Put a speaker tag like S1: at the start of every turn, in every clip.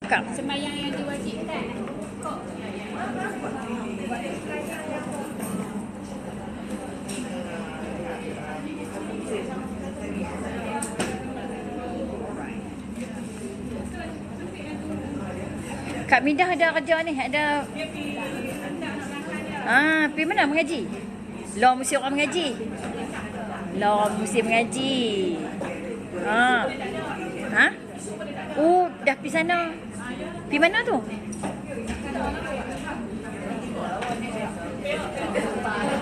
S1: Kak.
S2: Sembahyang yang diwajibkan.
S1: Kak Midah ada kerja ni, ada pergi mana mengaji? Law mesti orang mengaji. Law mesti mengaji. Oh, dah pergi sana. Pergi mana tu?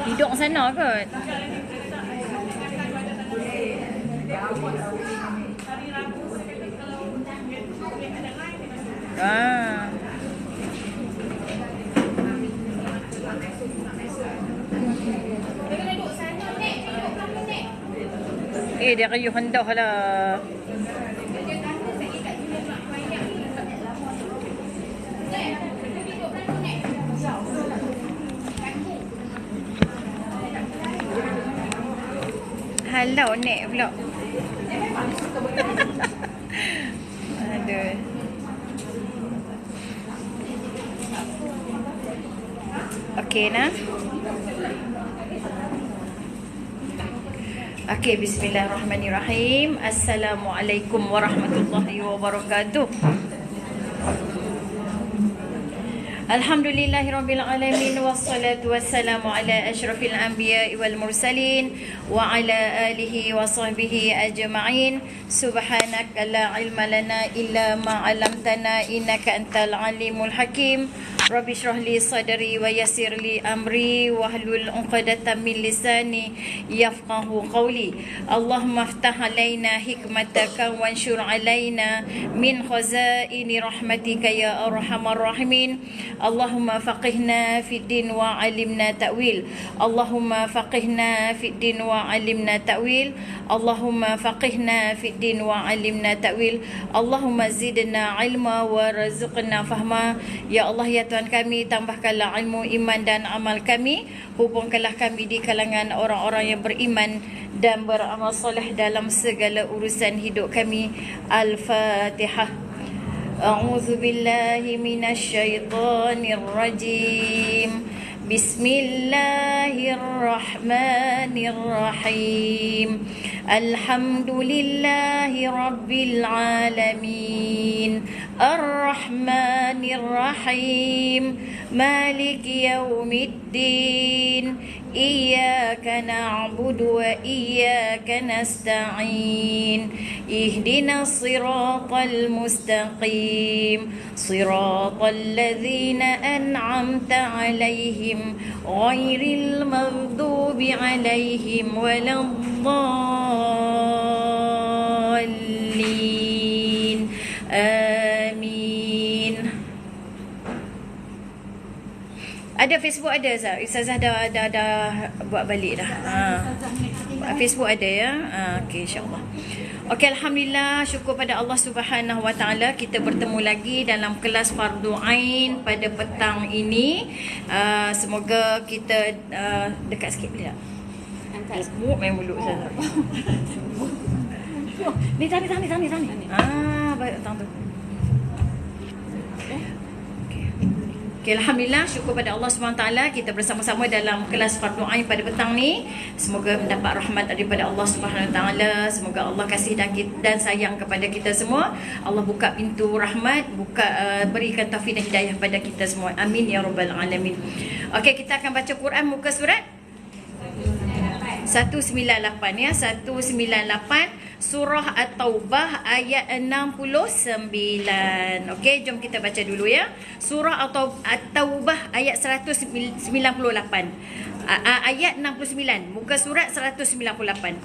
S1: Duduk sana kot. Dia kayu hendak lah. Halau nek pula. Aduh. Okey nah. Okey, bismillahirrahmanirrahim. Assalamualaikum warahmatullahi wabarakatuh. Alhamdulillahirabbil alamin wassalatu wassalamu ala asyrafil anbiya'i wal mursalin wa ala alihi wa sahbihi ajma'in. Subhanaka la ilma lana illa ma 'allamtana innaka antal alimul hakim. Rabbi shrah li sadri wa yassir li amri wahlul 'uqdatam min lisani yafqahu qawli. Allahumma iftah alaina hikmataka wanshur alaina min khazaini rahmatika ya arhamar rahimin. Allahumma faqihna fid din wa 'allimna ta'wil. Allahumma faqihna fid din wa 'allimna ta'wil. Allahumma faqihna fid din wa 'allimna ta'wil. Allahumma zidna ilma wa razuqna fahma. Ya Allah, ya Tuhan kami, tambahkanlah ilmu, iman dan amal kami. Hubungkanlah kami di kalangan orang-orang yang beriman dan beramal soleh dalam segala urusan hidup kami. Al-Fatihah. A'udzu billahi minasy syaithanir rajim. Bismillahirrahmanirrahim. Alhamdulillahi rabbil alamin. Ar-Rahmanir-Rahim. Maliki yaumiddin. Iyyaka na'budu wa iyyaka nasta'in. Ihdinas siratal mustaqim. Siratal ladzina an'amta 'alaihim ghairil maghdubi 'alaihim waladdallin. Amin. Ada Facebook ada Ustazah dah buat balik dah. Facebook ada ya. Okey, insya-Allah. Okey, alhamdulillah, syukur pada Allah Subhanahu Wa Taala, kita bertemu lagi dalam kelas Fardu Ain pada petang ini. Semoga kita dekat sikit boleh tak? Angkat main mulut Ustazah. Ni tani. Baik tang tu. Okay, alhamdulillah, syukur pada Allah SWT, kita bersama-sama dalam kelas Fardu Ain pada petang ni. Semoga mendapat rahmat daripada Allah SWT. Semoga Allah kasih dan sayang kepada kita semua. Allah buka pintu rahmat, berikan taufik dan hidayah kepada kita semua. Amin ya rabbal alamin. Okey, kita akan baca Quran muka surat 198 ya. 198 Surah At-Taubah ayat 69. Okey, jom kita baca dulu ya. Surah At-Taubah ayat 198. Ayat 69. Muka surat 198.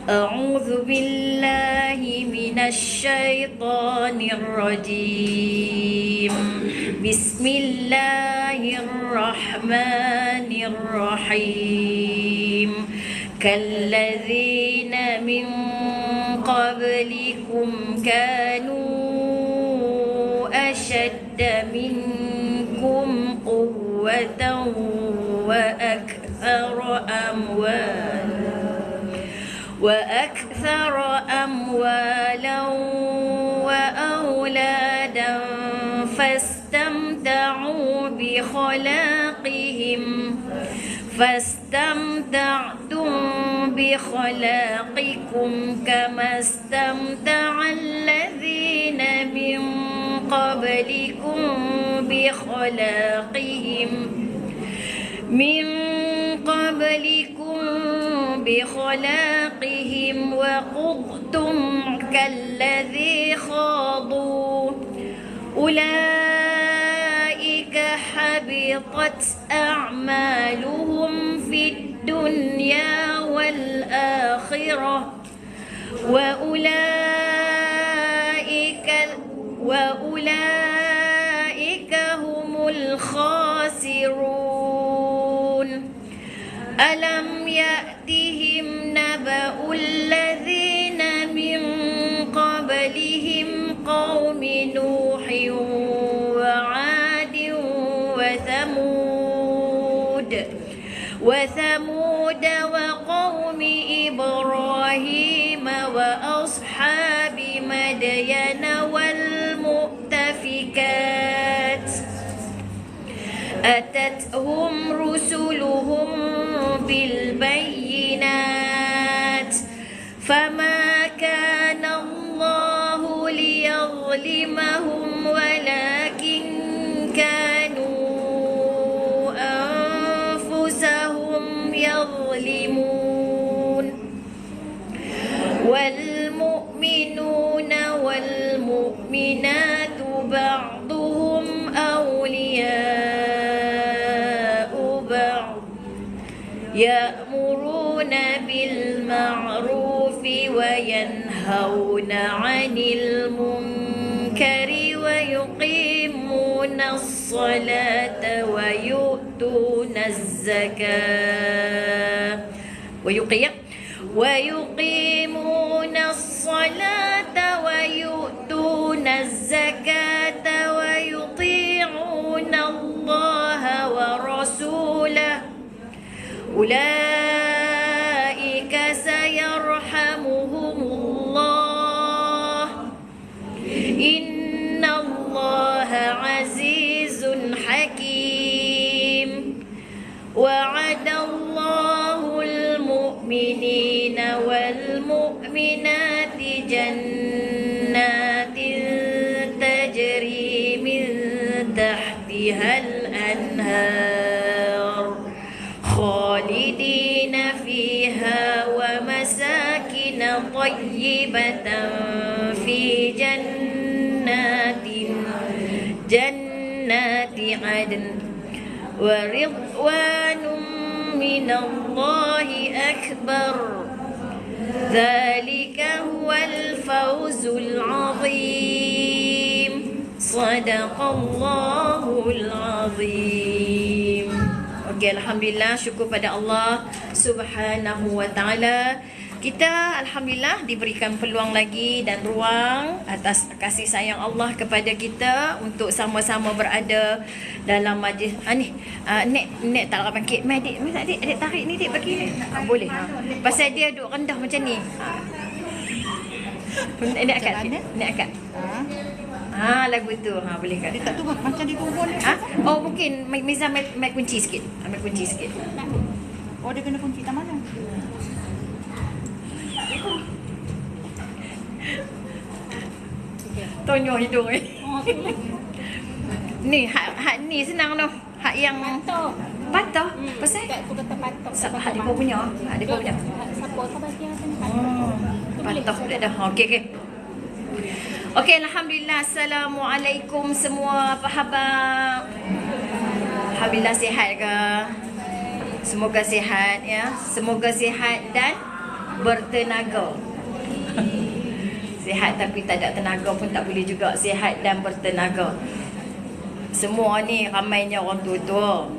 S1: A'udzu billahi minasy syaithanir rajim. Bismillahirrahmanirrahim. Kalladzina min qablikum kanu ashadda minkum quwwatan wa akthara amwalan wa auladan فاستمتعوا فاستمتعتم بخلاقكم كما استمتع الذين من قبلكم بخلاقهم وخضتم كالذي خاضوا أولئك حبطت أعمالهم في الدنيا والآخرة وأولئك هم الخاسرون ألم يأتهم نبأ الذين من قبلهم قوم نوح وعاد وثمود وقوم إبراهيم وأصحاب مدين والمؤتفكات أتتهم رسلهم بالبينات فما كان الله ليظلمهم ولكن كانوا أنفسهم يظلمون والمؤمنون والمؤمنات بعضهم أولياء بعض يأمرون بالمعروف وينهون عن المنكر ويقيمون الصلاة ويؤتون الزكاة ويقيمون الصلاة ويؤتون الزكاة ويطيعون الله ورسوله أولئك سيرحمهم الله إن الله عزيز حكيم وعد الله المؤمنين والمؤمنات جنات تجري من تحتها الأنهار خالدين فيها ومساكن طيبة في جنات عدن ورضوان من الله أكبر ذلك هو الفوز العظيم صدق الله العظيم. Okey, alhamdulillah, syukur pada Allah Subhanahu wa taala. Kita alhamdulillah diberikan peluang lagi dan ruang atas kasih sayang Allah kepada kita untuk sama-sama berada dalam majlis. Nek tak nak bangkit. Mai adik tarik ni dik bagi ni. Boleh. Pasal dia duduk rendah macam ni. Nek akak. Lagu tu. Boleh kan?
S2: Dia tak tu macam dia kumpul.
S1: Oh, mungkin Miza mai kunci sikit. Ambil kunci sikit.
S2: Oh, dia kena kunci tak mana?
S1: Tonyok hidung Ni hak ni senang tu. Hak yang patah. Pasal
S2: Aku kata patah.
S1: hak dia punya.
S2: Siapa kau bagi apa ni?
S1: Patah dah dah. Okey. Okey, alhamdulillah. Assalamualaikum semua. Apa khabar? Alhamdulillah, sihat ke? Semoga sihat ya. Semoga sihat dan bertenaga. Sihat tapi tak ada tenaga pun tak boleh juga. Sihat dan bertenaga. Semua ni ramainya orang tua-tua.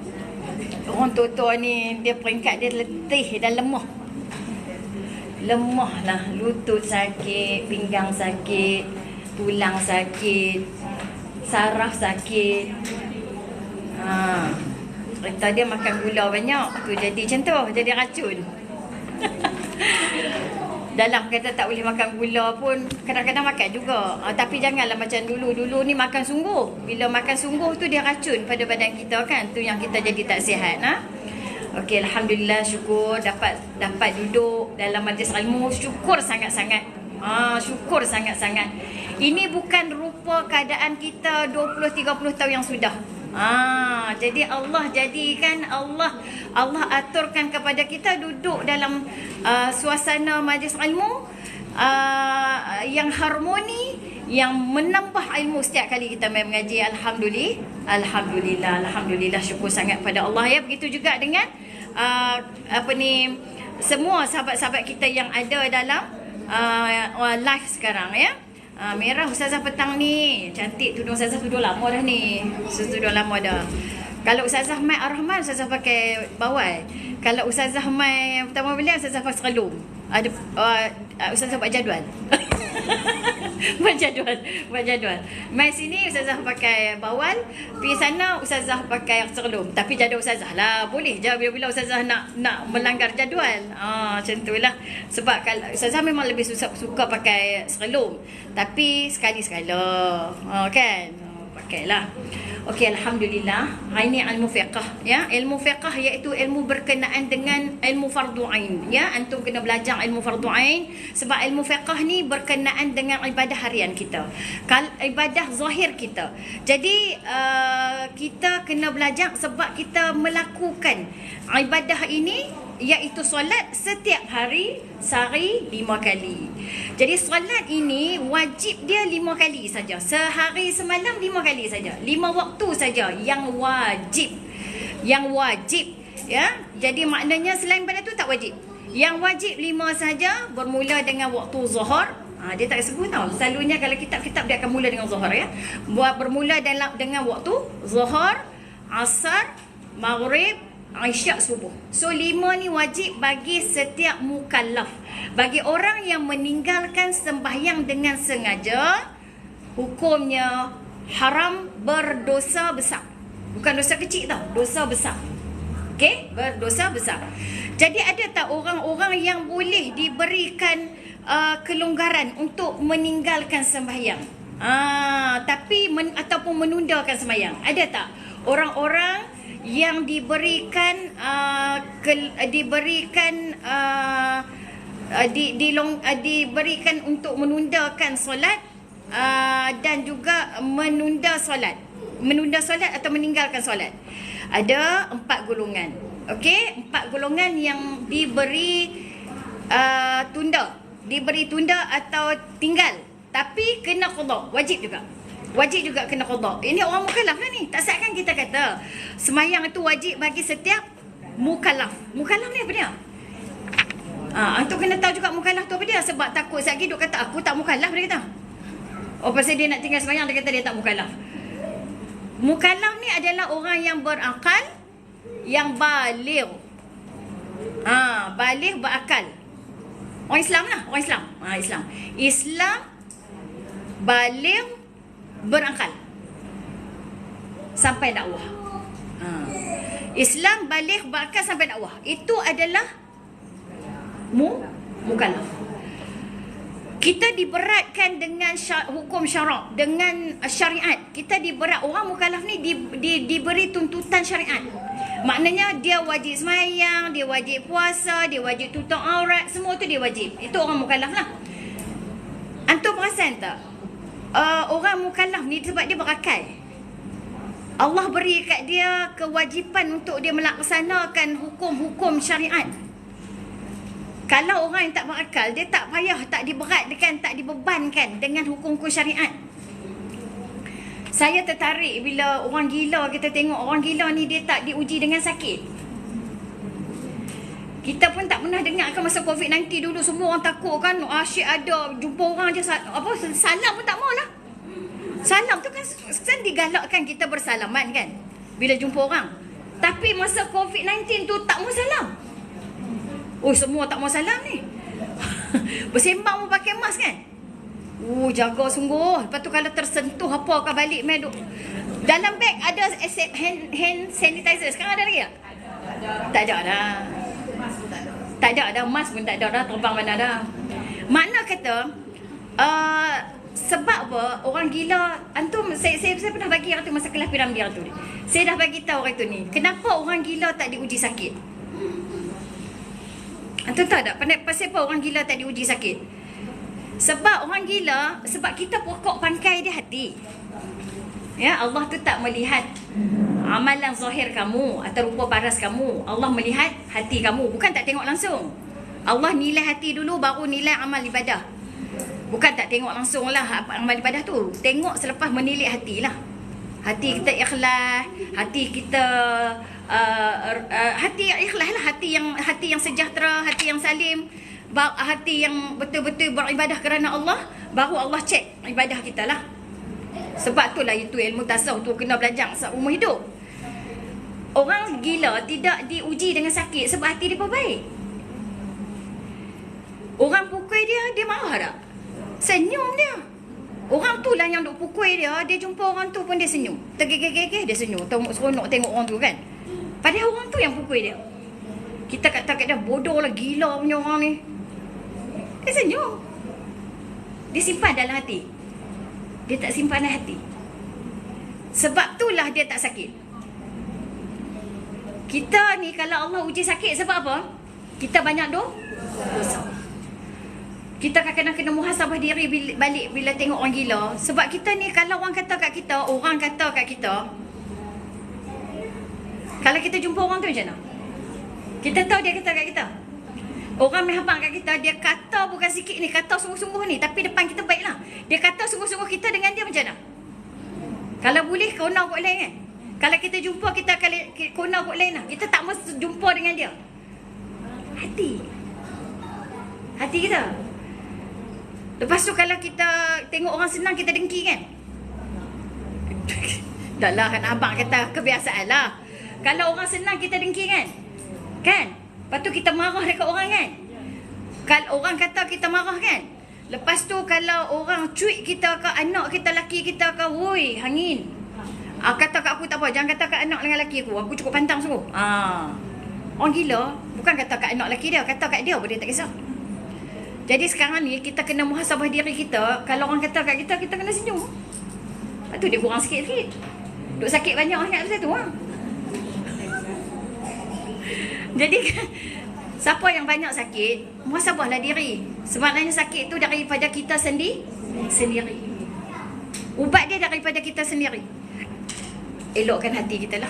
S1: Orang tua-tua ni dia peringkat dia letih dan lemah. Lemah lah. Lutut sakit, pinggang sakit, tulang sakit, saraf sakit. Cerita dia makan gula banyak tu jadi macam tu, jadi racun. Dalam kata tak boleh makan gula pun kadang-kadang makan juga. Tapi janganlah macam dulu ni makan sungguh. Bila makan sungguh tu dia racun pada badan kita kan. Tu yang kita jadi tak sihat. Okey, alhamdulillah, syukur dapat duduk dalam majlis ilmu. Syukur sangat-sangat. Syukur sangat-sangat. Ini bukan rupa keadaan kita 20-30 tahun yang sudah. Jadi Allah jadikan, Allah aturkan kepada kita duduk dalam suasana majlis ilmu yang harmoni, yang menambah ilmu setiap kali kita main mengaji. Alhamdulillah, syukur sangat pada Allah ya. Begitu juga dengan semua sahabat-sahabat kita yang ada dalam live sekarang ya. Merah Ustazah petang ni. Cantik tudung Ustazah, tudung lama dah ni. Tudung lama dah. Kalau Ustazah Mai Ar-Rahman, Ustazah pakai bawal. Kalau Ustazah Mai pertama beliau, Ustazah pakai serelum. Ada Ustazah buat jadual. buat jadual. Mai sini Ustazah pakai bawal, pergi sana Ustazah pakai serelum. Tapi jadual Ustazah lah. Boleh je bila Ustazah nak melanggar jadual. Macam itulah. Sebab kalau Ustazah memang lebih suka pakai serelum. Tapi sekali-sekala. Kan? Pakailah. Okey, alhamdulillah. Ini ilmu fiqh ya. Ilmu fiqh iaitu ilmu berkenaan dengan ilmu fardu ain ya. Antum kena belajar ilmu fardu ain sebab ilmu fiqh ni berkenaan dengan ibadah harian kita. Ibadah zahir kita. Jadi kita kena belajar sebab kita melakukan ibadah ini iaitu solat setiap hari sehari 5 kali. Jadi solat ini wajib dia 5 kali saja. Sehari semalam 5 kali saja. 5 waktu saja yang wajib. Ya. Jadi maknanya selain pada tu tak wajib. Yang wajib 5 saja, bermula dengan waktu zuhur. Dia tak sebut tau. Selalunya kalau kitab-kitab dia akan mula dengan zuhur ya. Bermula dengan waktu zuhur, asar, maghrib, Isyak, subuh. So 5 ni wajib bagi setiap mukallaf. Bagi orang yang meninggalkan sembahyang dengan sengaja, hukumnya haram, berdosa besar. Bukan dosa kecil tau, dosa besar. Okey, berdosa besar. Jadi ada tak orang-orang yang boleh diberikan kelonggaran untuk meninggalkan sembahyang? Ataupun menundakan sembahyang. Ada tak orang-orang yang diberikan diberikan untuk menundakan solat dan juga menunda solat atau meninggalkan solat? Ada 4 golongan. Okey, 4 golongan yang diberi tunda atau tinggal, tapi kena qada, wajib juga kena qada. Ini orang mukallaf lah ni. Tak seakan kita kata sembahyang itu wajib bagi setiap mukallaf. Mukallaf ni apa dia? Antum kena tahu juga mukallaf tu apa dia. Sebab takut sekali duk kata aku tak mukallaf, dia kata. Pasal dia nak tinggal sembahyang, dia kata dia tak mukallaf. Mukallaf ni adalah orang yang berakal, yang baligh. Baligh, berakal. Orang Islam lah, orang Islam. Islam baligh, berakal sampai dakwah. Islam baligh, berakal sampai dakwah. Itu adalah mukallaf. Kita diberatkan dengan hukum syarak, dengan syariat. Kita diberat, orang mukallaf ni diberi tuntutan syariat. Maknanya dia wajib sembahyang, dia wajib puasa, dia wajib tutup aurat, semua tu dia wajib. Itu orang mukallaf lah. Antum perasan tak? Orang mukallaf ni sebab dia berakal, Allah beri kat dia kewajipan untuk dia melaksanakan hukum-hukum syariat. Kalau orang yang tak berakal, dia tak payah, tak diberatkan, tak dibebankan dengan hukum-hukum syariat. Saya tertarik bila orang gila, kita tengok orang gila ni dia tak diuji dengan sakit. Kita pun tak pernah dengar kan masa COVID-19 dulu semua orang takut kan. Asyik ada jumpa orang je salam pun tak mau lah. Salam tu kan digalakkan kita bersalaman kan bila jumpa orang. Tapi masa COVID-19 tu tak mau salam. Semua tak mau salam ni. Bersembang pun pakai mask kan. Jaga sungguh. Lepas tu kalau tersentuh apa ke balik main duk. Dalam beg ada hand sanitizer. Sekarang ada lagi tak? Tak ada dah. Tak ada dah, mask pun tak ada dah, terbang mana dah. Makna kata sebab apa orang gila antum saya pernah bagi orang tu masa kelas Piramli tu. Saya dah bagi tahu orang tu ni. Kenapa orang gila tak diuji sakit? Antum tahu tak pasal apa orang gila tak diuji sakit? Sebab orang gila, sebab kita pokok pangkai dia hati. Ya, Allah tu tak melihat amalan zahir kamu atau rupa paras kamu. Allah melihat hati kamu, bukan tak tengok langsung. Allah nilai hati dulu baru nilai amal ibadah. Bukan tak tengok langsung lah amal ibadah tu. Tengok selepas menilik hati lah. Hati kita ikhlas, hati kita hati ikhlas lah, hati yang sejahtera, hati yang salim, hati yang betul-betul beribadah kerana Allah, baru Allah cek ibadah kita lah. Sebab itulah itu ilmu tasawuf tu kena belajar seumur hidup. Orang gila tidak diuji dengan sakit sebab hati dia baik. Orang pukul dia marah tak? Senyum dia. Orang tu lah yang duk pukul dia jumpa orang tu pun dia senyum. Tergegeh-gegeh dia senyum. Seronok tengok orang tu kan. Padahal orang tu yang pukul dia. Kita kata kat dia bodoh lah, gila punya orang ni. Dia senyum. Dia simpan dalam hati. Dia tak simpan dalam hati. Sebab itulah dia tak sakit. Kita ni kalau Allah uji sakit sebab apa? Kita banyak dosa. Kita kadang-kadang kena muhasabah diri balik bila tengok orang gila. Sebab kita ni kalau orang kata kat kita, kalau kita jumpa orang tu macam mana? Kita tahu dia kata kat kita. Orang menghabang kat kita, dia kata bukan sikit ni, kata sungguh-sungguh ni, tapi depan kita baiklah. Dia kata sungguh-sungguh kita dengan dia macam mana? Kalau boleh kona kot lain kan? Kalau kita jumpa kita kona kot lain lah. Kita tak mesti jumpa dengan dia. Hati kita. Lepas tu kalau kita tengok orang senang kita dengki kan? Dah lah kan abang kata kebiasaan lah. Kalau orang senang kita dengki kan? Kan? Lepas tu kita marah dekat orang kan? Kalau orang kata kita marah kan? Lepas tu kalau orang cuit kita ke anak kita, laki kita ke, woi hangin. Kata kat aku tak apa, jangan kata kat anak dengan laki aku cukup pantang sungguh. Orang gila bukan kata kat anak laki dia, kata kat dia pun dia tak kisah. Jadi sekarang ni kita kena muhasabah diri kita. Kalau orang kata kat kita, kita kena senyum. Lepas tu dia kurang sikit-sikit. Duk sakit banyak ingat pasal tu lah. Jadi siapa yang banyak sakit, muhasabahlah diri. Sebenarnya sakit tu daripada kita sendiri. Ubat dia daripada kita sendiri. Elokkan hati kita lah.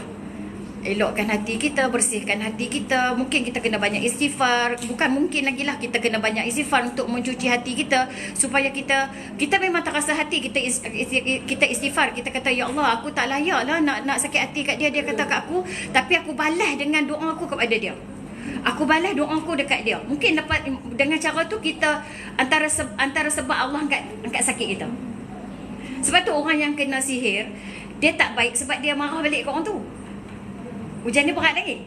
S1: Elokkan hati kita, bersihkan hati kita. Mungkin kita kena banyak istighfar. Bukan mungkin lagi lah, kita kena banyak istighfar untuk mencuci hati kita. Supaya kita memang tak rasa hati, kita istighfar. Kita kata, ya Allah, aku tak layak lah nak sakit hati kat dia. Dia kata kat aku, tapi aku balas dengan doa aku kepada dia. Aku balas doa aku dekat dia. Mungkin dapat dengan cara tu kita antara sebab Allah angkat sakit kita. Sebab tu orang yang kena sihir, dia tak baik sebab dia marah balik ke orang tu. Hujan dia berat lagi.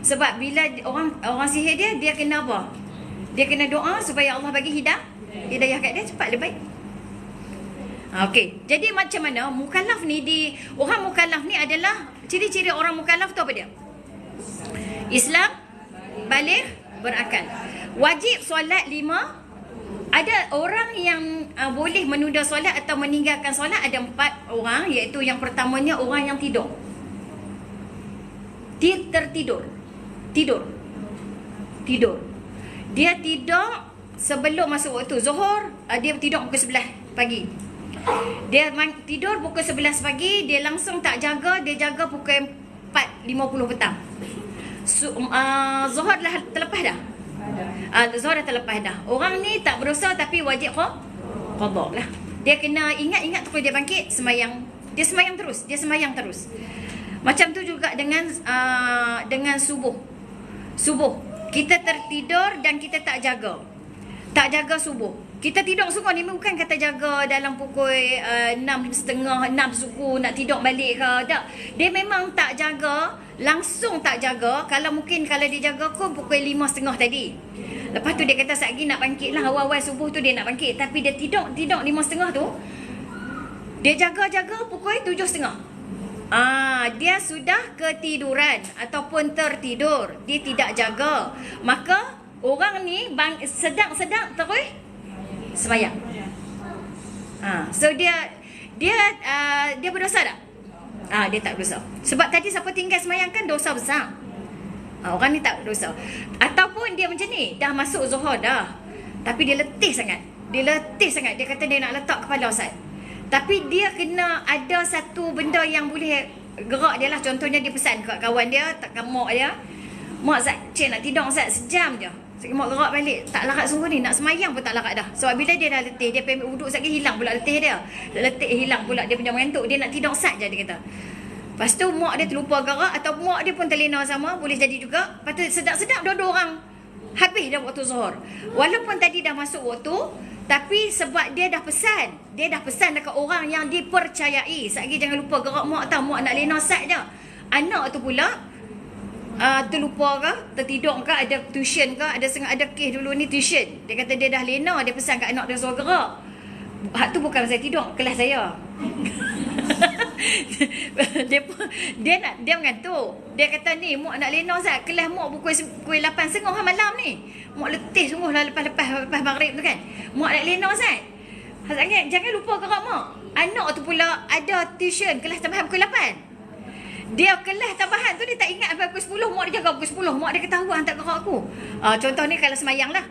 S1: Sebab bila orang sihir dia kena apa? Dia kena doa supaya Allah bagi hidayah kat dia, cepat dia baik. Okey. Jadi macam mana mukallaf ni orang mukallaf ni adalah ciri-ciri orang mukallaf tu apa dia? Islam, baligh, berakal. Wajib solat 5. Ada orang yang boleh menunda solat atau meninggalkan solat, ada 4 orang, iaitu yang pertamanya orang yang tidur. Tidur. Dia tidur sebelum masuk waktu zuhur. Dia tidur pukul 11 pagi. Dia tidur pukul 11 pagi. Dia langsung tak jaga. Dia jaga pukul 4.50 petang. Zuhur dah terlepas dah. Zuhur dah terlepas dah. Orang ni tak berdosa tapi wajib qada lah. Dia kena ingat terus dia bangkit semayang. Dia semayang terus. Macam tu juga dengan subuh. Kita tertidur dan kita tak jaga subuh. Kita tidur subuh ni bukan kata jaga dalam pukul 6.30, 6 suku nak tidur balik ke. Tak. Dia memang tak jaga, langsung tak jaga. Kalau dia jaga pukul 5.30 tadi. Lepas tu dia kata satgi nak bangkit lah, awal-awal subuh tu dia nak bangkit. Tapi dia tidur 5.30 tu, dia jaga pukul 7.30. Dia sudah ketiduran ataupun tertidur. Dia tidak jaga. Maka orang ni sedang terus semayang. So dia berdosa tak? Dia tak berdosa. Sebab tadi siapa tinggal semayang kan dosa besar. Orang ni tak berdosa. Ataupun dia macam ni, dah masuk zuhur dah, tapi dia letih sangat. Dia kata dia nak letak kepala Ustaz. Tapi dia kena ada satu benda yang boleh gerak dia lah. Contohnya dia pesan kat kawan dia, mak dia, mak Ustaz, cik nak tidur Ustaz sejam je. Mak gerak balik, tak larat sungguh ni, nak semayang pun tak larat dah. Sebab bila dia dah letih, dia pergi wuduk sekali hilang pula letih dia. Letih hilang pula dia punya mengantuk, dia nak tidur Ustaz je dia kata. Lepas tu mak dia terlupa gerak atau mak dia pun terlena sama, boleh jadi juga. Lepas tu sedap-sedap dua-dua orang habis dah waktu zuhur. Walaupun tadi dah masuk waktu, tapi sebab dia dah pesan dekat orang yang dipercayai. Sekali jangan lupa gerak mak tau, mak nak lena Ustaz je. Anak tu pula terlupa ke, tertidur ke, ada tuition ke, ada kes dulu ni tuition. Dia kata dia dah lena, dia pesan kat anak dia suruh gerak. Hak tu bukan saya tidur, kelas saya. dia mengantuk. Dia kata ni mak nak lena Ustaz, kelas mak pukul 8.30 malam ni. Mak letih sungguh lah lepas maghrib tu kan. Mak nak lena Ustaz. Jangan lupa gerak mak. Anak tu pula ada tuition kelas tambahan pukul 8. Dia kelas tambahan tu dia tak ingat sampai pukul 10. Mak dia jaga pukul 10. Mak dia ketahuan tak gerak aku. Contoh ni kalau semayang lah.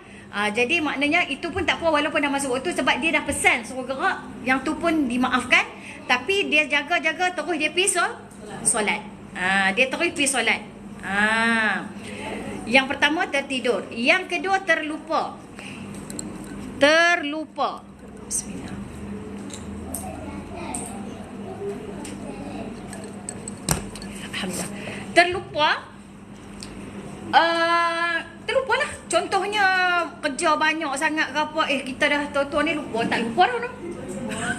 S1: Jadi maknanya itu pun tak apa walaupun dah masuk waktu, sebab dia dah pesan suruh gerak. Yang tu pun dimaafkan. Tapi dia jaga-jaga terus dia pergi solat. Dia terus pergi solat. Yang pertama tertidur. Yang kedua terlupa. Bismillah. Alhamdulillah. Terlupa lah. Contohnya kerja banyak sangat ke apa, kita dah tua-tua ni lupa. Tak lupa dah.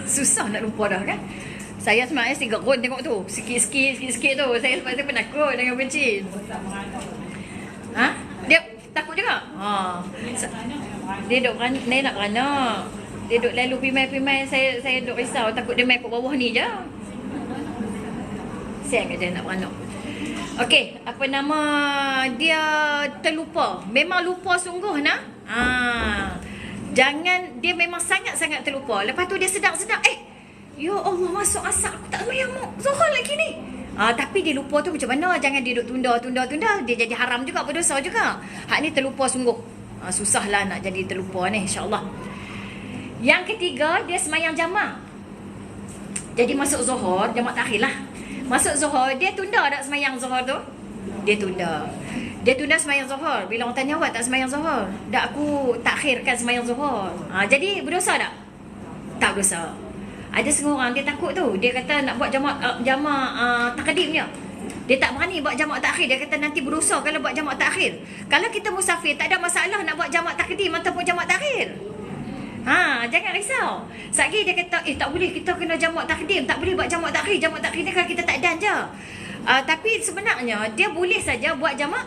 S1: Susah nak lupa dah kan. Saya sebenarnya gerun tengok tu. Sikit-sikit tu. Saya penakut dengan benci. Dia takut juga. Dia duk nak beranak. Dia duk lalu pimai-pimai. Saya duk risau. Takut dia main kat bawah ni je. Sayang je nak beranak. Okey, apa nama, dia terlupa. Memang lupa sungguh nak. Jangan, dia memang sangat-sangat terlupa. Lepas tu dia sedap-sedap. Ya Allah, masuk asar aku tak semayang zuhur lagi ni. Tapi dia lupa tu macam mana. Jangan dia duduk tunda. Dia jadi haram juga, berdosa juga. Hak ni terlupa sungguh. Susahlah nak jadi terlupa ni, insyaAllah. Yang ketiga, dia semayang jamak. Jadi masuk zuhur, jamak takhir lah. Masuk zuhur, dia tunda tak semayang zuhur tu? Dia tunda semayang zuhur. Bila orang tanya, awak tak semayang zuhur? Tak, aku takhirkan semayang zuhur. Jadi berdosa tak? Tak berdosa. Ada setengah orang dia takut tu. Dia kata nak buat jamak takdimnya. Dia tak berani buat jamak takhir. Dia kata nanti berdosa kalau buat jamak takhir. Kalau kita musafir, tak ada masalah nak buat jamak takdim ataupun jamak takhir. Jangan risau. Sekali dia kata, tak boleh, kita kena jamak takdim. Tak boleh buat jamak takhir. Jamak takhir ni kalau kita tak dan je. Tapi sebenarnya dia boleh saja buat jamak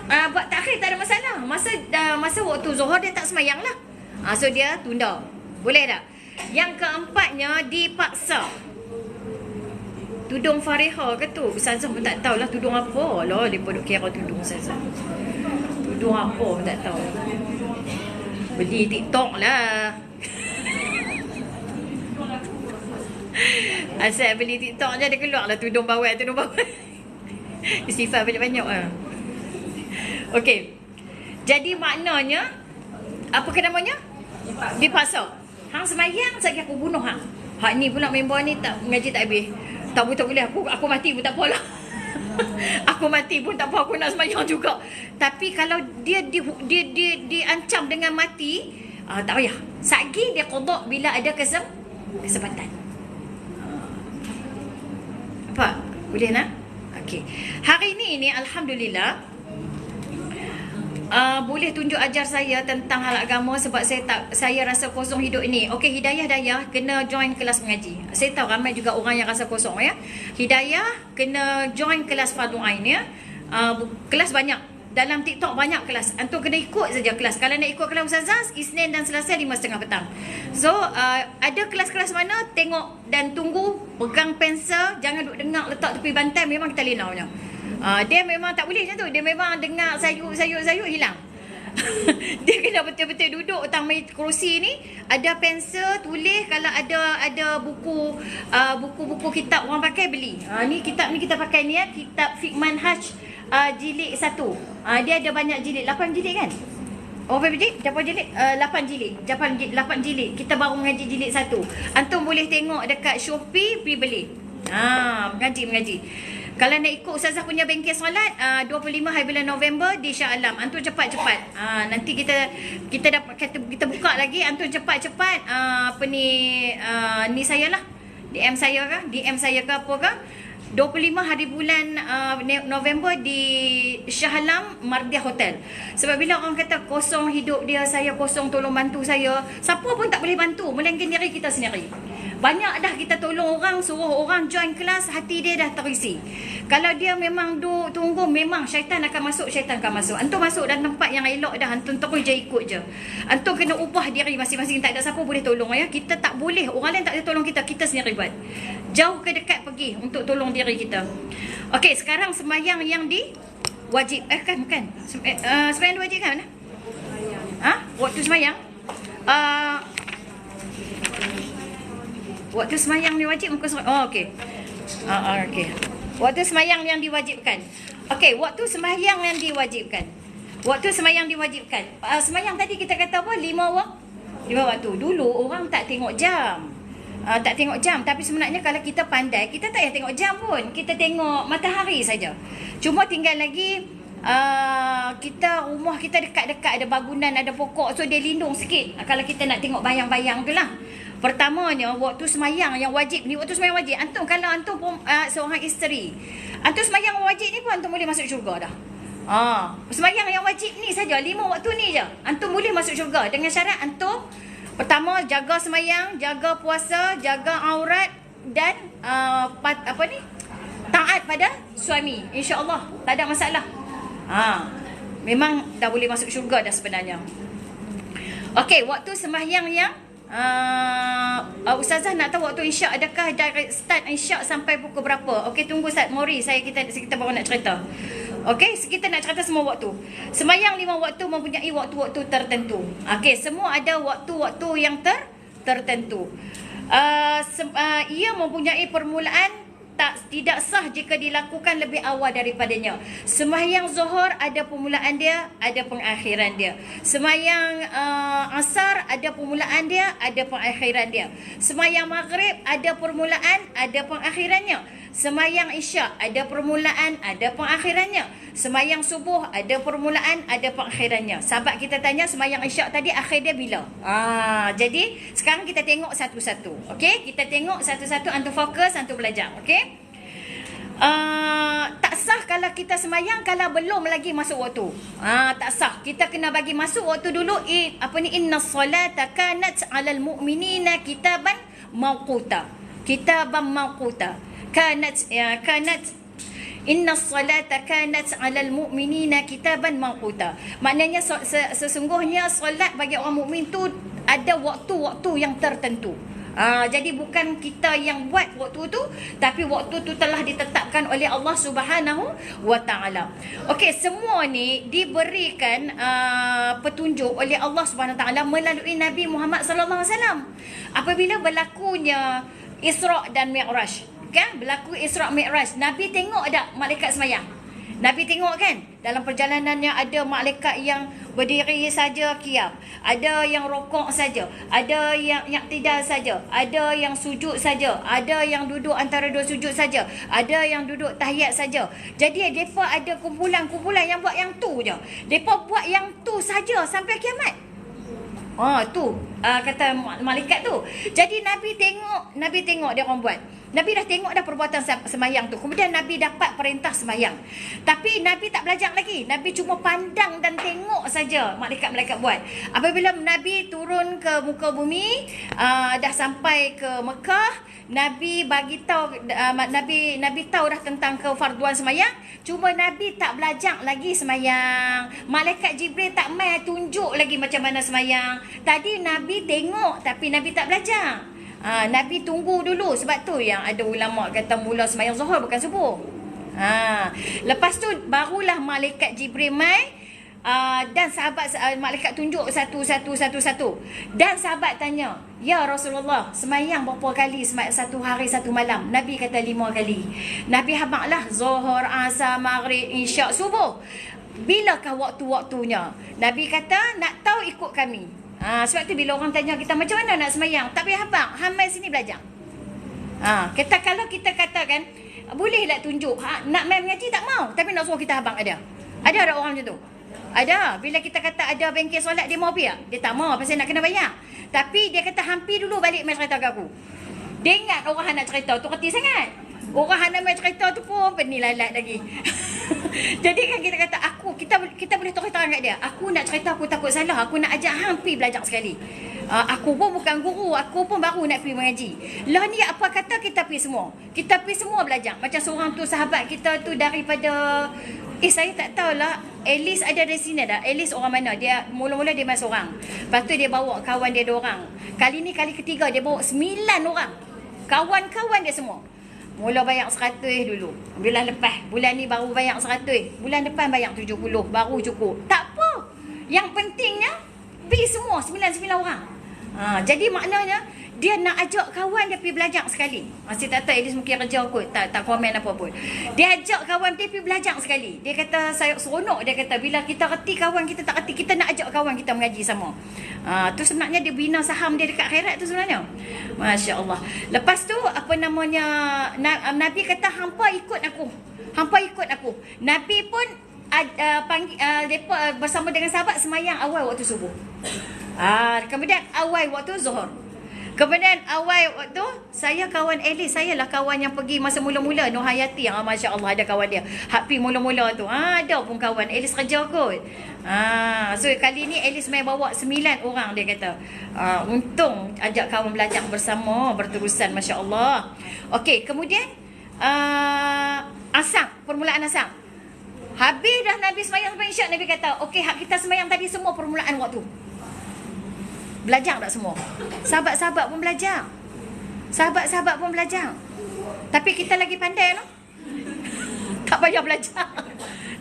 S1: buat takhir, tak ada masalah. Masa waktu zuhur dia tak semayang lah. So dia tunda. Boleh tak? Yang keempatnya, dipaksa. Tudung Fariha ke tu? Ustazah pun tak tahulah tudung apa. Lah, dia pun duk kira tudung Ustazah. Tudung apa pun tak tahu. Beli TikTok lah. Asal beli TikTok je dia keluar lah tudung bawah. Istighfar banyak-banyak lah. Okey. Jadi maknanya, apa ke namanya? Dipaksa. Hang semayang, sekali aku bunuh hang. Hak ni pula member ni tak mengaji tak habis. Tak boleh, aku mati pun tak apalah. Aku mati pun tak apa, aku nak semayang juga. Tapi kalau dia diancam dengan mati, tak payah. Sagi dia qada bila ada kesempatan. Apa? Boleh nak? Okey. Hari ni alhamdulillah boleh tunjuk ajar saya tentang hal agama sebab saya rasa kosong hidup ini. Okey, Hidayah Dayah kena join kelas mengaji. Saya tahu ramai juga orang yang rasa kosong ya. Hidayah kena join kelas fardu ain ya. Kelas banyak. Dalam TikTok banyak kelas. Antum kena ikut saja kelas. Kalau nak ikut kelas Ustazah, Isnin dan Selasa 5.30 petang. So, ada kelas-kelas mana tengok dan tunggu, pegang pensel, jangan duduk dengar letak tepi bantai, memang kita lena punya. Dia memang tak boleh macam tu. Dia memang dengar sayuk hilang. Dia kena betul-betul duduk atas kerusi ni, ada pensel, tulis, kalau ada buku buku-buku kitab orang pakai beli. Ni kitab ni kita pakai ni ya, kitab Fiqh Manhaj jilid 1. Dia ada banyak jilid, 8 jilid kan? Oh, berapa jilid? Berapa jilid? 8 jilid. 8 jilid. Kita baru mengaji jilid 1. Antum boleh tengok dekat Shopee, pergi beli. Mengaji. Kalau nak ikut Ustazah punya bengkel solat, 25 hari bulan November di Shah Alam. Antum cepat-cepat. Nanti kita dapat kita buka lagi. Antum cepat-cepat ni saya lah. DM saya ke apa ke? 25 hari bulan November di Shah Alam Mardia Hotel. Sebab bila orang kata kosong hidup dia, saya kosong tolong bantu saya, siapa pun tak boleh bantu melainkan diri kita sendiri. Banyak dah kita tolong orang, suruh orang join kelas, hati dia dah terisi. Kalau dia memang tunggu, memang syaitan akan masuk. Antum masuk dalam tempat yang elok dah, antum terus je ikut je. Antum kena ubah diri masing-masing, tak ada siapa boleh tolong ya. Kita tak boleh, orang lain tak boleh tolong kita sendiri buat. Jauh ke dekat pergi untuk tolong diri kita. Okey, sekarang sembahyang yang diwajib bukan. Sembahyang diwajib kan mana? Waktu sembahyang? Waktu sembahyang diwajib muka surat. Okey. Okey. Waktu sembahyang yang diwajibkan. Okey, waktu sembahyang yang diwajibkan. Sembahyang tadi kita kata apa? 5 waktu. Dulu orang tak tengok jam. Tapi sebenarnya kalau kita pandai, kita tak payah tengok jam pun. Kita tengok matahari saja. Cuma tinggal lagi rumah kita dekat-dekat ada bangunan, ada pokok, so dia lindung sikit kalau kita nak tengok bayang-bayang tu lah. Pertamanya waktu semayang yang wajib ni, antum kalau antum seorang isteri, antum semayang wajib ni pun antum boleh masuk syurga dah. Semayang yang wajib ni saja, 5 waktu ni je antum boleh masuk syurga, dengan syarat antum pertama jaga semayang, jaga puasa, jaga aurat, dan taat pada suami. InsyaAllah tak ada masalah. Memang dah boleh masuk syurga dah sebenarnya. Okey, waktu sembahyang yang Ustazah nak tahu waktu isyak, adakah dari start isyak sampai pukul berapa? Okey, tunggu Ustaz Mori, kita baru nak cerita. Okey, kita nak cerita semua waktu. Sembahyang 5 waktu mempunyai waktu-waktu tertentu. Okey, semua ada waktu-waktu yang tertentu. Ia mempunyai permulaan, tidak sah jika dilakukan lebih awal daripadanya. Sembahyang Zuhur ada permulaan dia, ada pengakhiran dia. Sembahyang Asar ada permulaan dia, ada pengakhiran dia. Sembahyang Maghrib ada permulaan, ada pengakhirannya. Sembahyang Isyak ada permulaan, ada pengakhirannya. Sembahyang Subuh ada permulaan, ada pengakhirannya. Sahabat kita tanya sembahyang Isyak tadi akhir dia bila? Jadi sekarang kita tengok satu-satu. Okey, kita tengok satu-satu, antum fokus, antum belajar. Okey? Tak sah kalau kita sembahyang kalau belum lagi masuk waktu. Tak sah. Kita kena bagi masuk waktu dulu. Innas solata kanat 'alal mu'minina kitaban mawquta. Kanat Innas salata kanat 'alal mu'minina kitaban mawquta. Maknanya sesungguhnya solat bagi orang mukmin tu ada waktu-waktu yang tertentu. Jadi bukan kita yang buat waktu tu, tapi waktu tu telah ditetapkan oleh Allah Subhanahu wa taala. Okey, semua ni diberikan petunjuk oleh Allah Subhanahu wa taala melalui Nabi Muhammad sallallahu alaihi wasallam. Apabila berlakunya Isra dan Mi'raj, kan? Berlaku Isra Mi'raj, Nabi tengok tak malaikat semayang? Nabi tengok kan? Dalam perjalanannya ada malaikat yang berdiri saja qiyam, ada yang rokok saja, ada yang i'tidal saja, ada yang sujud saja, ada yang duduk antara dua sujud saja, ada yang duduk tahiyat saja. Jadi depa ada kumpulan-kumpulan yang buat yang tu je. Depa buat yang tu saja sampai kiamat. Kata malaikat tu. Jadi Nabi tengok dia orang buat. Nabi dah tengok dah perbuatan sembahyang tu. Kemudian Nabi dapat perintah sembahyang. Tapi Nabi tak belajar lagi. Nabi cuma pandang dan tengok saja malaikat-malaikat buat. Apabila Nabi turun ke muka bumi, dah sampai ke Mekah, Nabi bagi tahu, Nabi tahu dah tentang kefarduan sembahyang. Cuma Nabi tak belajar lagi sembahyang. Malaikat Jibril tak mai tunjuk lagi macam mana sembahyang. Tadi Nabi tengok tapi Nabi tak belajar. Nabi tunggu dulu. Sebab tu yang ada ulama kata mula sembahyang Zuhur bukan subuh. Lepas tu barulah malaikat Jibril mai Dan sahabat malaikat tunjuk satu. Dan sahabat tanya, "Ya Rasulullah, semayang berapa kali satu hari satu malam?" Nabi kata 5 kali. Nabi habaqlah Zuhur, Asar, Maghrib, Isyak, Subuh. Bilakah waktu-waktunya? Nabi kata, "Nak tahu ikut kami." Sebab tu bila orang tanya kita macam mana nak semayang, tak payah habaq, hamai sini belajar. Kita kalau kita katakan bolehlah tunjuk, nak main mengaji tak mau, tapi nak suruh kita habaq ada. Ada orang macam tu. Ada. Bila kita kata ada bengkel solat, dia mau pergi tak? Dia tak mau pasal nak kena bayar. Tapi dia kata hampir dulu balik main cerita ke aku. Dia ingat orang nak cerita tu reti sangat. Orang nak main cerita tu pun pening lalat lagi. Jadi kan kita kata kita boleh terus terang kat dia. Aku nak cerita, aku takut salah. Aku nak ajak hampir belajar sekali. Aku pun bukan guru, aku pun baru nak pergi mengaji. Lah ni apa kata kita pergi semua. Kita pergi semua belajar. Macam seorang tu sahabat kita tu daripada saya tak tahulah. Elis ada dari sini dah. Elis orang mana? Dia mula-mula dia main seorang. Lepas tu dia bawa kawan dia 2 orang. Kali ni kali ketiga dia bawa 9 orang. Kawan-kawan dia semua. Mula bayar 100 dulu. Bulan lepas. Bulan ni baru bayar 100. Bulan depan bayar 70. Baru cukup. Tak apa. Yang pentingnya pergi semua 9 orang. Jadi maknanya dia nak ajak kawan dia pergi belajar sekali. Saya tak tahu, Elis mungkin kerja kot, tak komen apa pun. Dia ajak kawan dia pergi belajar sekali. Dia kata saya seronok, dia kata bila kita reti kawan kita tak reti, kita nak ajak kawan kita mengaji sama. Tu sebenarnya dia bina saham dia dekat akhirat tu sebenarnya. Masya-Allah. Lepas tu apa namanya, Nabi kata hampa ikut aku. Hampa ikut aku. Nabi pun depa bersama dengan sahabat semayang awal waktu subuh. Kemudian awal waktu zuhur. Kemudian awal waktu saya kawan Elis, saya lah kawan yang pergi masa mula-mula Nur Hayati. Masya-Allah ada kawan dia. Hak pi mula-mula tu. Ada pun kawan Elis kerja kot. So kali ni Elis main bawa 9 orang dia kata. Untung ajak kawan belajar bersama berterusan, masya-Allah. Okey, kemudian asar, permulaan asar. Habis dah Nabi semayang sampai isyak, Nabi kata, "Okey, hak kita semayang tadi semua permulaan waktu." Belajar tak semua? Sahabat-sahabat pun belajar. Sahabat-sahabat pun belajar. Tapi kita lagi pandai no? Tak payah belajar.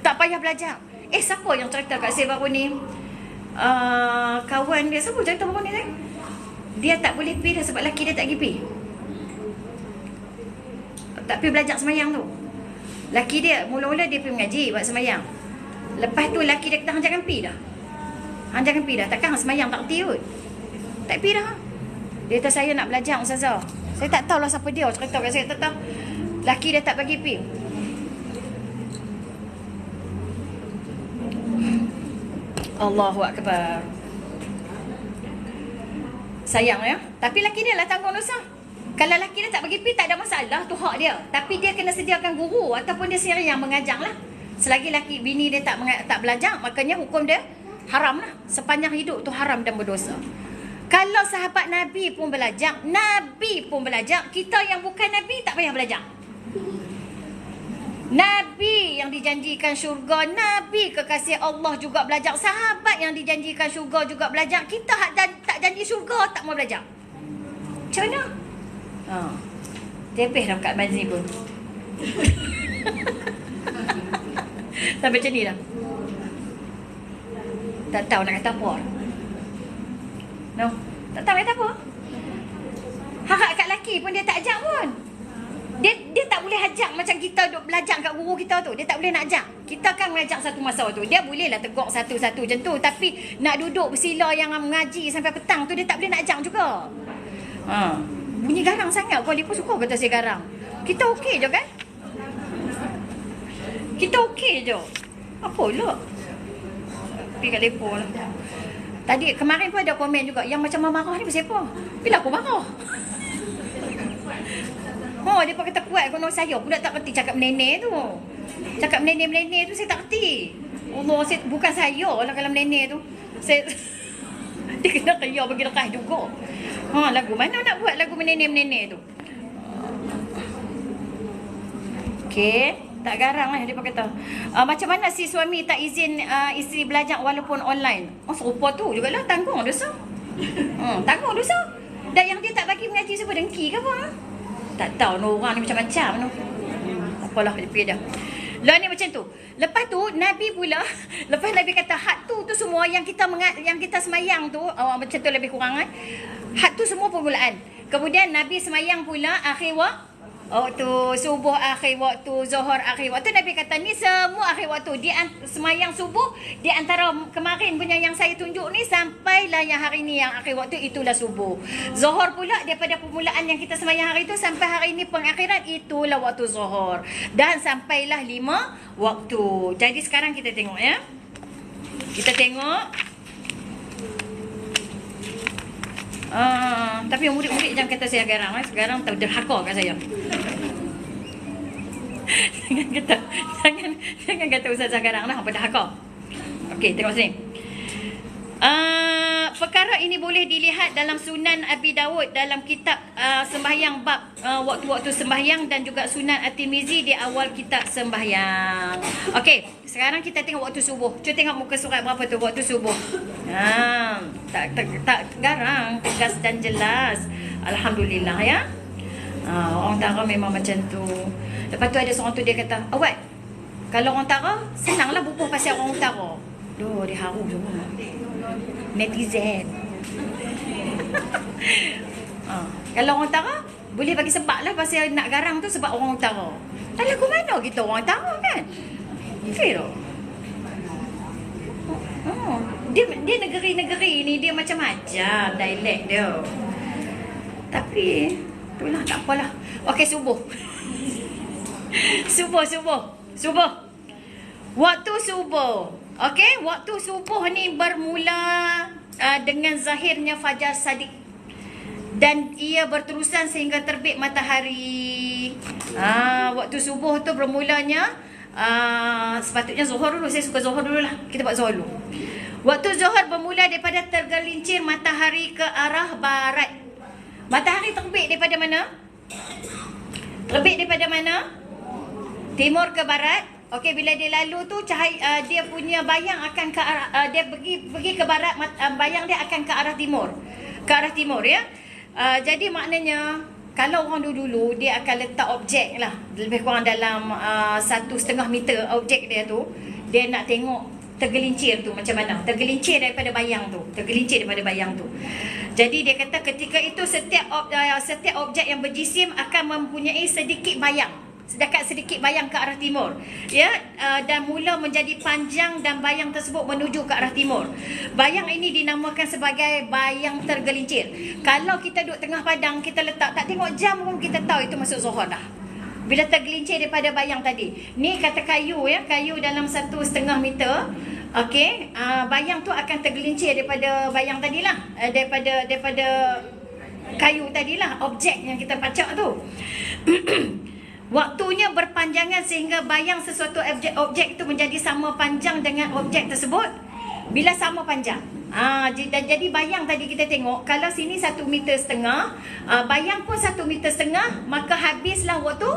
S1: Tak payah belajar. Siapa yang cerita kat saya baru ni? Kawan dia, siapa cerita baru ni saya? Dia tak boleh pergi dah sebab laki dia tak pergi pergi. Tak pergi belajar semayang tu. Laki dia, mula-mula dia pergi mengaji buat semayang. Lepas tu laki dia kata, jangan pergi dah. Jangan pergi dah. Takkan semayang tak kerti kot. Tak pergi dah. Dia kata, saya nak belajar Ustazah. Saya tak tahulah siapa dia cerita kat saya. Tak tahu. Laki dia tak bagi pergi. Allahu Akbar. Sayang ya. Tapi laki dia lah tanggung dosa. Kalau laki dia tak bagi pergi, tak ada masalah. Tu hak dia. Tapi dia kena sediakan guru ataupun dia sendiri yang mengajar lah. Selagi laki bini dia tak belajar, makanya hukum dia haram lah. Sepanjang hidup tu haram dan berdosa. Kalau sahabat Nabi pun belajar, kita yang bukan Nabi tak payah belajar. Nabi yang dijanjikan syurga, Nabi kekasih Allah juga belajar. Sahabat yang dijanjikan syurga juga belajar. Kita tak janji syurga, tak mau belajar. Macam mana? Tepeh dah kat Mazni pun. Sampai macam ni dah. Tak tahu nak kata apa. No, tak tahu nak kata apa. Hak kat laki pun dia tak ajak pun. Dia tak boleh ajak macam kita duk belajar kat guru kita tu. Dia tak boleh nak ajak. Kita kan mengajar satu masa tu. Dia bolehlah tegur satu-satu macam tu. Tapi nak duduk bersila yang mengaji sampai petang tu, dia tak boleh nak ajak juga. Bunyi garang sangat. Kau dia pun suka kata saya garang. Kita okey je kan? Kita okey je. Apa pula? Pergi kat lepo lah. Tadi kemarin pun ada komen juga yang macam marah ni pasal apa? Bila aku marah? Dia pun kata kuat konon saya pun tak kerti cakap nenek tu. Cakap nenek-nenek tu saya tak kerti. Allah, bukan saya lah kalau nenek tu. Saya dia kena kaya bagi lekas juga. Lagu mana nak buat lagu nenek-nenek tu? Okey, tak garang lah dia pun kata. Macam mana si suami tak izin isteri belajar walaupun online? Serupa tu jugalah, tanggung dosa. Tanggung dosa. Dan yang dia tak bagi mengaji siapa, dengki ke apa? Tak tahu, orang ni macam-macam tu. Apalah, dia pergi dah. Lah ni macam tu. Lepas tu Nabi pula lepas Nabi kata hak tu semua yang kita semayang tu macam tu lebih kurang kan. Hak tu semua permulaan. Kemudian Nabi semayang pula akhir waktu subuh, akhir waktu zuhur, akhir waktu. Nabi kata ni semua akhir waktu. Semayang subuh di antara kemarin punya yang saya tunjuk ni sampailah yang hari ni yang akhir waktu, itulah subuh. Zuhur pula daripada permulaan yang kita semayang hari tu sampai hari ni pengakhiran, itulah waktu zuhur. Dan sampailah 5 waktu. Jadi sekarang kita tengok ya. Kita tengok. Tapi murid-murid jangan kata saya garang. Sekarang derhaka kat saya. Jangan kata Ustazah garang lah, apa derhaka. Okey, tengok sini. Perkara ini boleh dilihat dalam Sunan Abi Dawud dalam kitab sembahyang bab waktu-waktu sembahyang, dan juga Sunan At-Tirmizi di awal kitab sembahyang. Okey, sekarang kita tengok waktu subuh. Cuba tengok muka surat berapa tu waktu subuh. Tak garang, tegas dan jelas. Alhamdulillah ya. Orang Tara memang macam tu. Lepas tu ada seorang tu dia kata, awak kalau orang Tara senanglah bubuh pasal orang Tara. Duh, dia haru semua netizen. Kalau orang Utara boleh bagi sebab lah pasal nak garang tu sebab orang Utara. Tak lagu mana kita orang Utara kan? Fair. Dia negeri-negeri ni dia macam-macam dialek dia. Tapi itulah, tak apalah. Okey, subuh. Subuh. Waktu subuh. Okey, waktu subuh ni bermula dengan zahirnya fajar sadiq, dan ia berterusan sehingga terbit matahari. Waktu subuh tu bermulanya sepatutnya zuhur dulu. Saya suka zuhur dulu lah. Kita buat zuhur dulu. Waktu zuhur bermula daripada tergelincir matahari ke arah barat. Matahari terbit daripada mana? Terbit daripada mana? Timur ke barat. Okey, bila dia lalu tu cahaya dia punya bayang akan ke arah dia pergi ke barat, bayang dia akan ke arah timur. Ke arah timur ya. Jadi maknanya kalau orang dulu dia akan letak objek lah lebih kurang dalam 1.5 meter objek dia tu. Dia nak tengok tergelincir tu macam mana. Tergelincir daripada bayang tu. Jadi dia kata ketika itu setiap objek yang berjisim akan mempunyai sedikit bayang ke arah timur ya, dan mula menjadi panjang dan bayang tersebut menuju ke arah timur. Bayang ini dinamakan sebagai bayang tergelincir. Kalau kita duduk tengah padang, kita letak tak tengok jam pun kita tahu itu masuk zuhur dah. Bila tergelincir daripada bayang tadi. Ni kata kayu ya, kayu dalam 1.5 meter. Okey, bayang tu akan tergelincir daripada bayang tadilah, daripada kayu tadilah, objek yang kita pacak tu. Waktunya berpanjangan sehingga bayang sesuatu objek itu menjadi sama panjang dengan objek tersebut. Bila sama panjang, jadi bayang tadi kita tengok, kalau sini 1,5 meter, bayang pun 1,5 meter, maka habislah waktu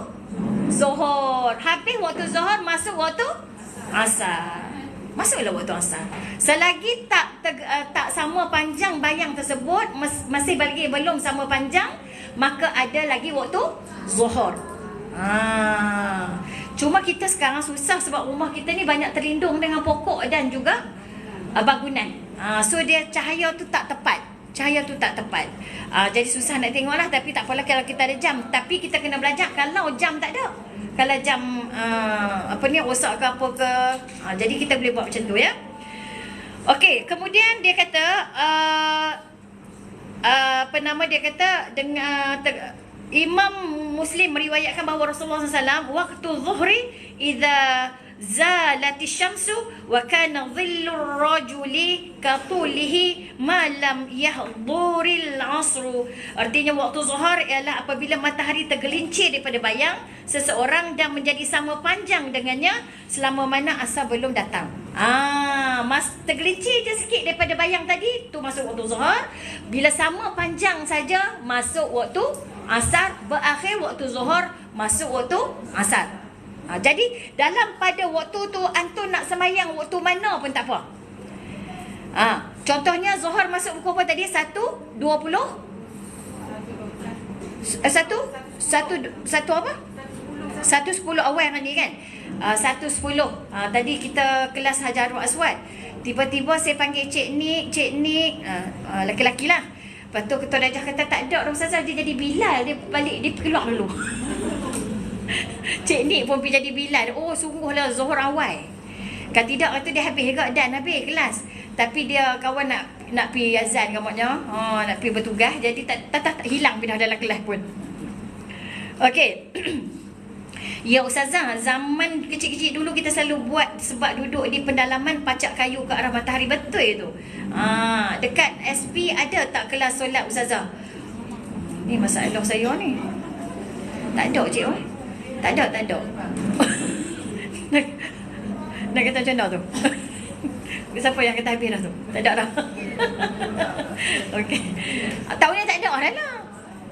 S1: zuhur. Habis waktu zuhur, masuk waktu asar. Masuklah waktu asar. Selagi tak sama panjang bayang tersebut, masih lagi belum sama panjang, maka ada lagi waktu zuhur. Cuma kita sekarang susah sebab rumah kita ni banyak terlindung dengan pokok dan juga bangunan. So dia cahaya tu tak tepat. Jadi susah nak tengok lah. Tapi tak apalah kalau kita ada jam. Tapi kita kena belajar kalau jam tak ada. Kalau jam rosak ke apa ke, jadi kita boleh buat macam tu ya. Okey, kemudian dia kata dia kata dengan Imam Muslim meriwayatkan bahawa Rasulullah SAW waktu zuhri idza zalati syamsu wa kana dhillur rajuli katulihi ma lam yahduril asru. Artinya waktu zuhur ialah apabila matahari tergelincir daripada bayang seseorang dan menjadi sama panjang dengannya selama mana asar belum datang. Tergelincir je sikit daripada bayang tadi, tu masuk waktu zuhur. Bila sama panjang saja masuk waktu asar, berakhir waktu zuhur, masuk waktu asar. Jadi dalam pada waktu tu antum nak sembahyang waktu mana pun tak apa. Contohnya zuhur masuk pukul apa tadi? 1:20. Satu apa? 110 awal tadi kan. 110. Tadi kita kelas Hajarul Aswad. Tiba-tiba saya panggil Cik Nik, laki-laki lah. Lepas tu ketua darjah kata tak ada Ustazah, dia jadi Bilal, dia balik, dia keluar dulu. Cik Nik pun pergi jadi Bilal. Oh sungguhlah Zuhur awal. Kan tidak kata dia habis juga dan habis kelas. Tapi dia kawan nak pergi azan kamarnya. Nak pergi bertugas, jadi tak hilang pindah dalam kelas pun. Okey. Ya Ustazah, zaman kecil-kecil dulu kita selalu buat sebab duduk di pendalaman pacak kayu ke arah matahari, betul itu. Dekat SP ada tak kelas solat Ustazah? Ni masalah saya ni. Tak ada cik oi. Tak ada. Nak kata macam mana tu? Siapa yang kata habis dah tu? Tak ada dah. Okey. Tahun ni tak ada dah lah.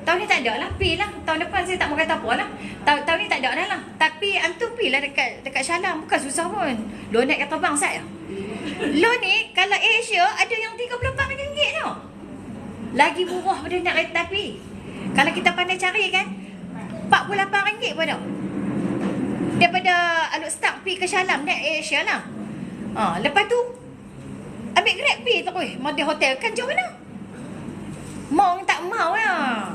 S1: Tahun ni tak ada lah, pi lah. Tahun depan saya tak mau kata apa lah. Tahun ni tak ada dah lah. Tapi antum pi lah dekat Syalam, bukan susah pun. Lo naik kapal bang saya. Lo ni kalau Asia ada yang RM38 tau. Lagi murah pada nak kereta api. Kalau kita pandai cari kan, RM48 pun tau. Daripada Aluk Start pi ke Syalam naik Asia lah. Lepas tu ambil Grab pi tu mau di hotel kan jauh mana? Mau tak mau lah.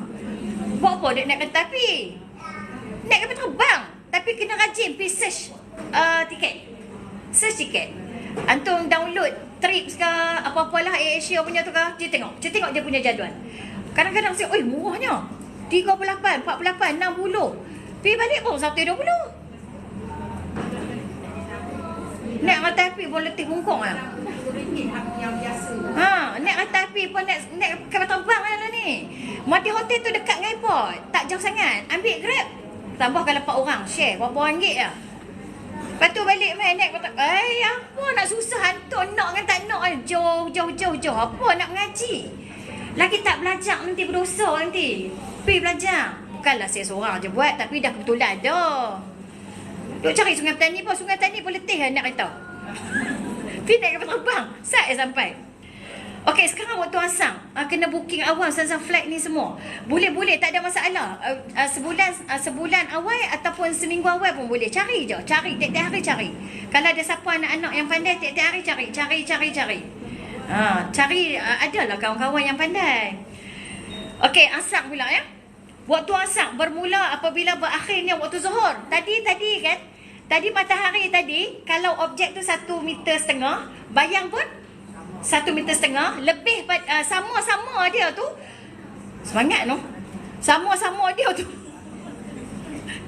S1: Buat apa dia naik kereta api? Naik kapal terbang. Tapi kena rajin pergi search tiket. Search tiket. Antum download trips ke apa-apalah AirAsia punya tu ke. Dia tengok dia punya jadual. Kadang-kadang saya, oi murahnya. 38, 48, 60. Pergi balik pun 120. Naik kereta api pun letih bungkung lah. Naik kereta api pun naik kapal terbang lah ni. Mati hotel tu dekat dengan airport, tak jauh sangat. Ambil Grab, tambah kalau 4 orang, share berapa ringgit lah. Lepas tu balik main naik kapal terbang. Apa nak susah hantar, nak kan tak nak. Jauh. Apa nak mengaji? Lagi tak belajar nanti berdosa nanti. Pergi belajar. Bukanlah saya seorang je buat, tapi dah kebetulan ada. Duk cari Sungai Petani pun. Sungai Petani pun letih lah nak kereta. Pergi naik kapal terbang. Saya sampai. Okey, sekarang waktu asam. Kena booking awal Ustazah flight ni semua. Boleh, tak ada masalah. Sebulan awal ataupun seminggu awal pun boleh. Cari je. Tiap-tiap hari cari. Kalau ada siapa anak-anak yang pandai, tiap-tiap hari cari. Cari, adalah kawan-kawan yang pandai. Okey, asam pula ya. Waktu asam bermula apabila berakhirnya waktu zuhur. Tadi kan, tadi matahari tadi, kalau objek tu 1,5 meter, bayang pun 1,5 meter, lebih sama-sama dia tu. Semangat no. Sama-sama dia tu.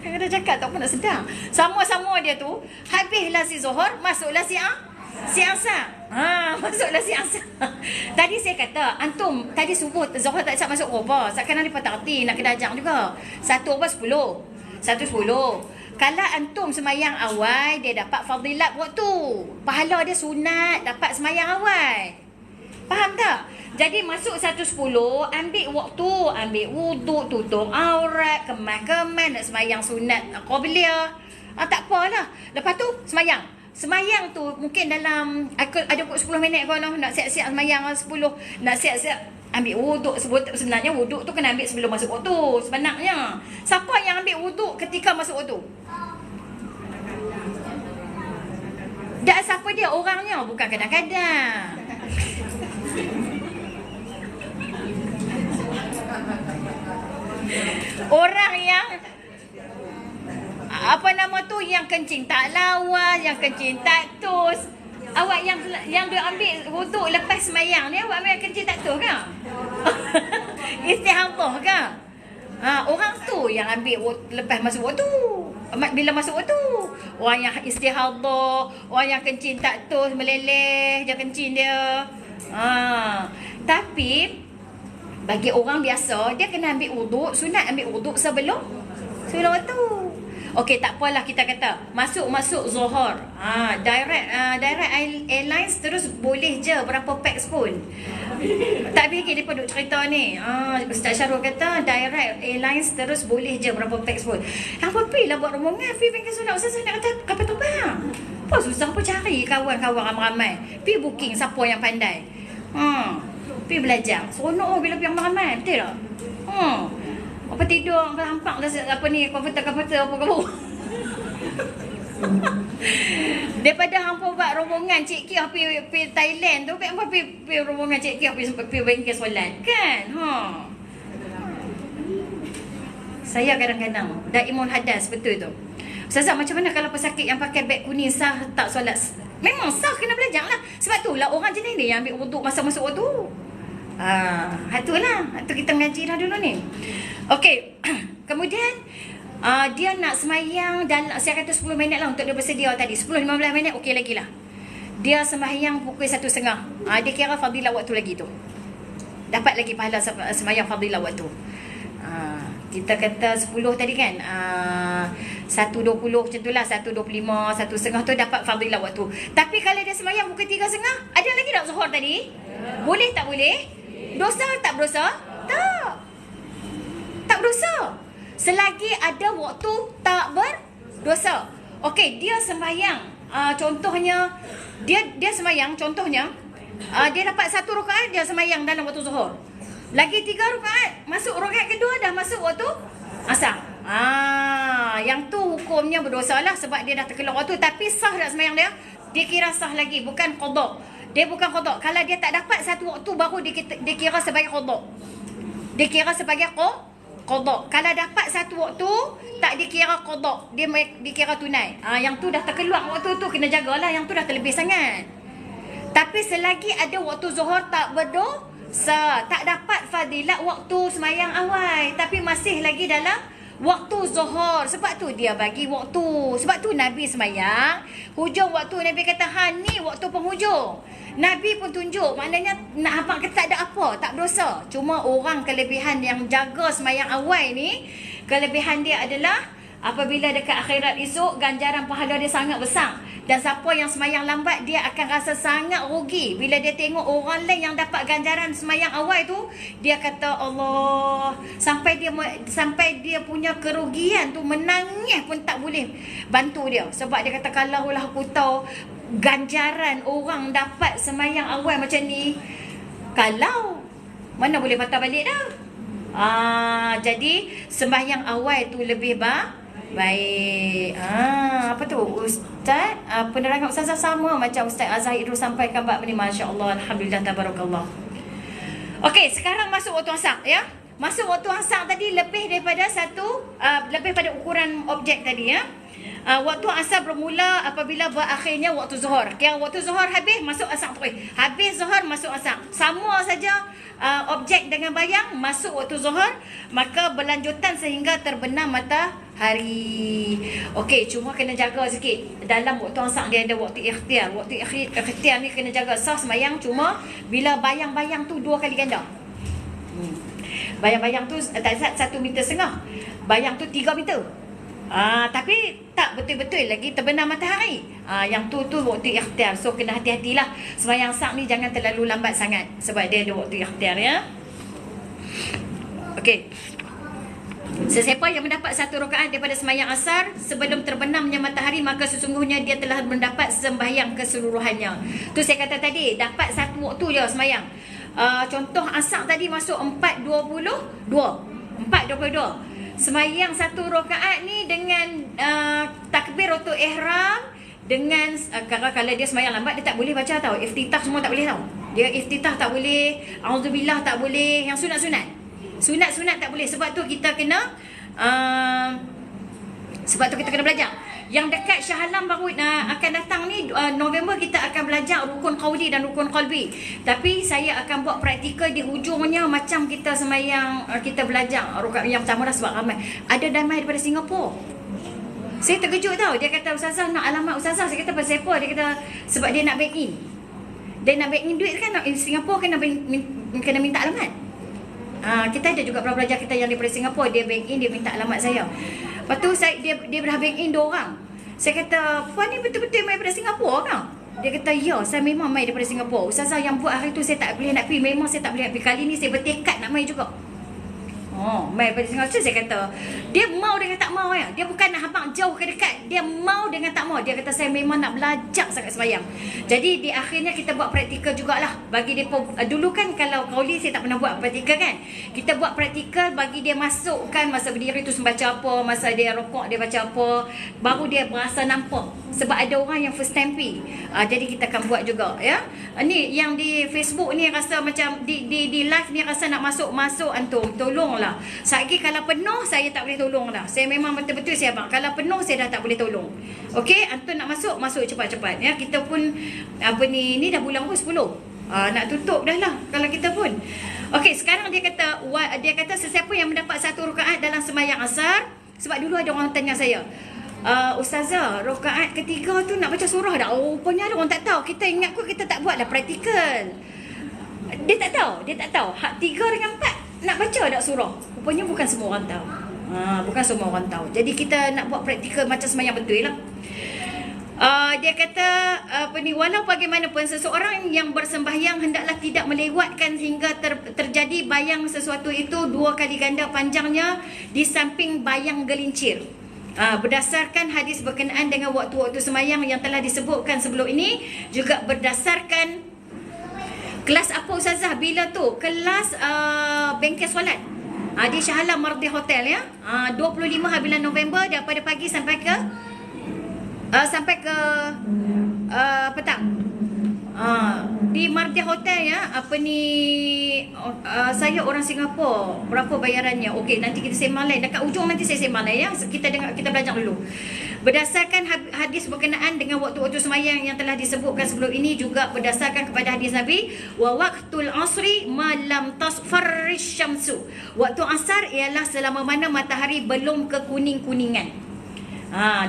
S1: Kadang-kadang cakap tak apa nak sedang. Sama-sama dia tu, habislah si zuhur, masuklah si asar. Masuklah si asar. Tadi saya kata, antum tadi subuh zuhur tak siap masuk apa. Sekarang dia patah hati nak kena ajak juga. 1:10. Kalau antum semayang awal, dia dapat fadilat waktu. Pahala dia sunat, dapat semayang awal. Faham tak? Jadi masuk 1:10, ambil waktu, ambil wuduk, tutup aurat, kemas-kemas, nak semayang sunat, qabliyah. Tak apalah. Lepas tu semayang. Semayang tu mungkin dalam ada 10 minit kalau nak siap-siap semayang 10. Nak siap-siap ambil wuduk. Sebenarnya wuduk tu kena ambil sebelum masuk waktu sebenarnya. Siapa yang ambil wuduk ketika masuk waktu? Dah siapa dia orangnya, bukan kadang-kadang. Orang yang apa nama tu, yang kencing tak lawas, yang kencing tak tus. Awak yang dia ambil wuduk lepas semayang ni, awak ambil kencing tak tus ke? Istihadah ke? Orang tu yang ambil lepas masuk waktu. Bila masuk waktu, orang yang istihadah, orang yang kencing tak tus, meleleh je kencing dia. Tapi bagi orang biasa, dia kena ambil wuduk, sunat ambil wuduk sebelum waktu. Okey, tak apalah, kita kata masuk Zuhur. Direct airlines terus boleh je berapa pax pun. Tak fikir dia duk cerita ni. Ustaz Syarul kata direct airlines terus boleh je berapa pax pun. Apa lah buat rombongan pergi bengkel sunat. Ustaz nak kata kapal terbang. Apa susah apa cari kawan-kawan ramai-ramai. Pergi booking siapa yang pandai. Pergi belajar. Seronok bila pergi ramai-ramai. Betul tak? Apa tidur hampak dah apa ni komputer apa kamu. Daripada hampa buat rombongan Cik Kia pergi Thailand tu, hampa pergi rombongan Cik Kia pergi bengkel solat kan. Saya kadang-kadang Daimun hadas betul tu. Ustazah, macam mana kalau pesakit yang pakai beg kuning sah tak solat? Memang sah, kena belajar lah. Sebab tu lah orang jenis ni yang ambil wuduk masa masuk waktu. Itulah. Itu kita mengaji dah dulu ni. Okey. Kemudian dia nak semayang dan saya kata 10 minit lah untuk dia bersedia tadi. 10-15 minit okey lagi lah. Dia semayang pukul 1.30. Dia kira fadilah waktu lagi tu. Dapat lagi pahala semayang fadilah waktu. Kita kata 10 tadi kan, 1.20 macam tu lah, 1.25, 1.30 tu dapat fadilah waktu. Tapi kalau dia semayang pukul 3.30, ada lagi tak zuhur tadi? Boleh tak boleh? Dosa tak berdosa? Tak. Tak berdosa. Selagi ada waktu tak berdosa. Okey, dia sembahyang. Contohnya dia sembahyang, contohnya dia dapat 1 rakaat dia sembahyang dalam waktu zuhur. Lagi 3 rakaat, masuk rakaat kedua dah masuk waktu asar. Yang tu hukumnya berdosa lah sebab dia dah terkeluar waktu. Tapi sah tak sembahyang dia? Dia kira sah lagi, bukan qada. Dia bukan qada. Kalau dia tak dapat 1 waktu baru dia kira sebagai qada. Dia kira sebagai qada. Kalau dapat 1 waktu tak dikira qada, dia dikira tunai. Yang tu dah terkeluar waktu tu kena jagalah, yang tu dah terlebih sangat. Tapi selagi ada waktu zuhur tak berdosa, tak dapat fadilat waktu semayang awal, tapi masih lagi dalam waktu zuhur. Sebab tu dia bagi waktu. Sebab tu Nabi semayang hujung waktu. Nabi kata ni waktu penghujung. Nabi pun tunjuk, maknanya nak abang kata tak ada apa, tak berdosa. Cuma orang kelebihan yang jaga semayang awal ni, kelebihan dia adalah apabila dekat akhirat esok, ganjaran pahala dia sangat besar. Dan siapa yang semayang lambat, dia akan rasa sangat rugi. Bila dia tengok orang lain yang dapat ganjaran semayang awal tu, dia kata Allah, sampai dia punya kerugian tu, menangis pun tak boleh bantu dia. Sebab dia kata, kalau lah aku tahu ganjaran orang dapat semayang awal macam ni, kalau mana boleh patah balik dah. Jadi sembahyang awal tu lebih baik. Apa tu Ustaz? Penerangan Ustazah sama macam Ustaz Azhar itu sampaikan bab ni. Masya-Allah, alhamdulillah, tabarakallah. Okey, sekarang masuk waktu asar ya. Masuk waktu asar tadi lebih daripada lebih pada ukuran objek tadi ya. Waktu asar bermula apabila berakhirnya waktu zuhur. Kira waktu zuhur habis, masuk asar terus. Habis zuhur, masuk asar. Sama saja objek dengan bayang, masuk waktu zuhur, maka berlanjutan sehingga terbenam matahari. Okey, cuma kena jaga sikit. Dalam waktu asar dia ada waktu ikhtiar. Waktu ikhtiar ni kena jaga. Sah semayang, cuma bila bayang-bayang tu 2 kali ganda. Bayang-bayang tu tak 1,5 meter. Bayang tu 3 meter. Tapi tak betul-betul lagi terbenam matahari. Yang tu waktu ikhtiar. So kena hati-hatilah. Sembahyang asar ni jangan terlalu lambat sangat, sebab dia ada waktu ikhtiar ya. Okey. Sesiapa yang mendapat 1 rakaat daripada sembahyang asar sebelum terbenamnya matahari, maka sesungguhnya dia telah mendapat sembahyang keseluruhannya. Tu saya kata tadi, dapat 1 waktu je sembahyang. Contoh asar tadi masuk 4.22. Semayang 1 rakaat ni dengan takbiratul ihram, dengan kalau dia semayang lambat dia tak boleh baca tau. Iftitah semua tak boleh tau. Dia iftitah tak boleh, auzubillah tak boleh, yang sunat-sunat tak boleh. Sebab tu kita kena belajar. Yang dekat Shah Alam baru akan datang ni November, kita akan belajar rukun qauli dan rukun qalbi. Tapi saya akan buat praktikal di hujungnya macam kita semayang, kita belajar rukun yang pertama dah, sebab ramai. Ada damai daripada Singapura. Saya terkejut tau. Dia kata, Ustazah nak alamat Ustazah. Saya kata, pasal apa? Dia kata sebab dia nak bank in. Dia nak bank in duit kan, Singapura kena minta alamat. Kita ada juga pelajar kita yang daripada Singapura, dia bank in, dia minta alamat saya. Lepas tu dia dah bank in 2 orang. Saya kata, puan ni betul-betul main daripada Singapura kan? Dia kata, ya, saya memang main daripada Singapura. Ustazah yang buat hari tu saya tak boleh nak pergi. Memang saya tak boleh nak pergi. Kali ni saya bertekad nak main juga. Mai pada Singapura saya kata, dia mau dengan tak mau ya. Dia bukan nak habang jauh ke dekat. Dia mau dengan tak mau. Dia kata saya memang nak belajar sangat sembahyang. Jadi di akhirnya kita buat praktikal jugalah. Bagi dia dulu kan kalau kauli saya tak pernah buat praktikal kan. Kita buat praktikal bagi dia masukkan masa berdiri tu membaca apa, masa dia rokok dia baca apa, baru dia berasa nampak. Sebab ada orang yang first time pergi. Jadi kita akan buat juga ya. Ni yang di Facebook ni rasa macam di live ni rasa nak masuk antum tolonglah. Satgi kalau penuh saya tak boleh tolong dah. Saya memang betul-betul saya abang. Kalau penuh saya dah tak boleh tolong. Okey, antum nak masuk cepat-cepat ya. Kita pun ni dah bulan pun 10. Nak tutup dah lah kalau kita pun. Okey, sekarang dia kata sesiapa yang mendapat 1 rakaat dalam sembahyang asar, sebab dulu ada orang tanya saya, Ustazah, rakaat ketiga tu nak baca surah dah. Rupanya ada orang tak tahu. Kita ingat kita tak buat dah praktikal. Dia tak tahu. Hak 3 dengan 4 nak baca tak surah. Rupanya bukan semua orang tahu. Bukan semua orang tahu. Jadi kita nak buat praktikal macam sembahyang betul lah. Dia kata walau bagaimanapun seseorang yang bersembahyang hendaklah tidak melewatkan hingga terjadi bayang sesuatu itu 2 kali ganda panjangnya di samping bayang gelincir. Berdasarkan hadis berkenaan dengan waktu-waktu sembahyang yang telah disebutkan sebelum ini, juga berdasarkan kelas apa Ustazah? Bila tu? Kelas bengkel solat. Di Shah Alam Mardi Hotel ya. 25 bulan November daripada pagi sampai ke petang. Di Mardi Hotel ya. Saya orang Singapura. Berapa bayarannya? Okey, nanti kita sembang lain. Dekat ujung nanti saya sembang lain ya. Kita belajar dulu. Berdasarkan hadis berkenaan dengan waktu-waktu sembahyang yang telah disebutkan sebelum ini, juga berdasarkan kepada hadis Nabi, wa waqtul asri ma lam tasfarrish syamsu. Waktu asar ialah selama mana matahari belum kekuning-kuningan.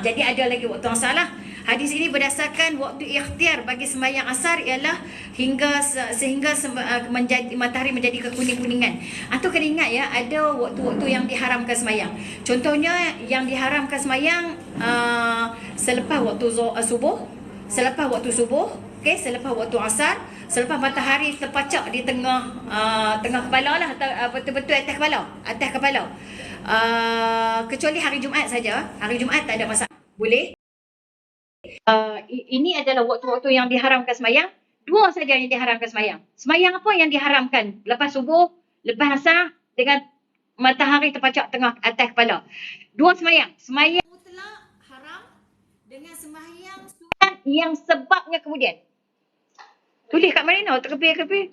S1: Jadi ada lagi waktu asar lah. Hadis ini berdasarkan waktu ikhtiar bagi sembahyang asar ialah sehingga matahari menjadi kekuning-kuningan. Atau kena ingat ya, ada waktu-waktu yang diharamkan sembahyang. Contohnya yang diharamkan sembahyang selepas waktu subuh, selepas waktu subuh, okey, selepas waktu asar, selepas matahari terpacak di tengah kepala lah, betul-betul atas kepala. Kecuali hari Jumaat saja. Hari Jumaat tak ada masalah. Boleh. Ini adalah waktu-waktu yang diharamkan sembahyang. 2 saja yang diharamkan sembahyang. Sembahyang apa yang diharamkan? Lepas subuh, lepas asar, dengan matahari terpacak tengah atas kepala. 2 sembahyang. Sembahyang mutlak haram dengan sembahyang sunat yang sebabnya kemudian. Tulis kat mana? Terkepir-kepir.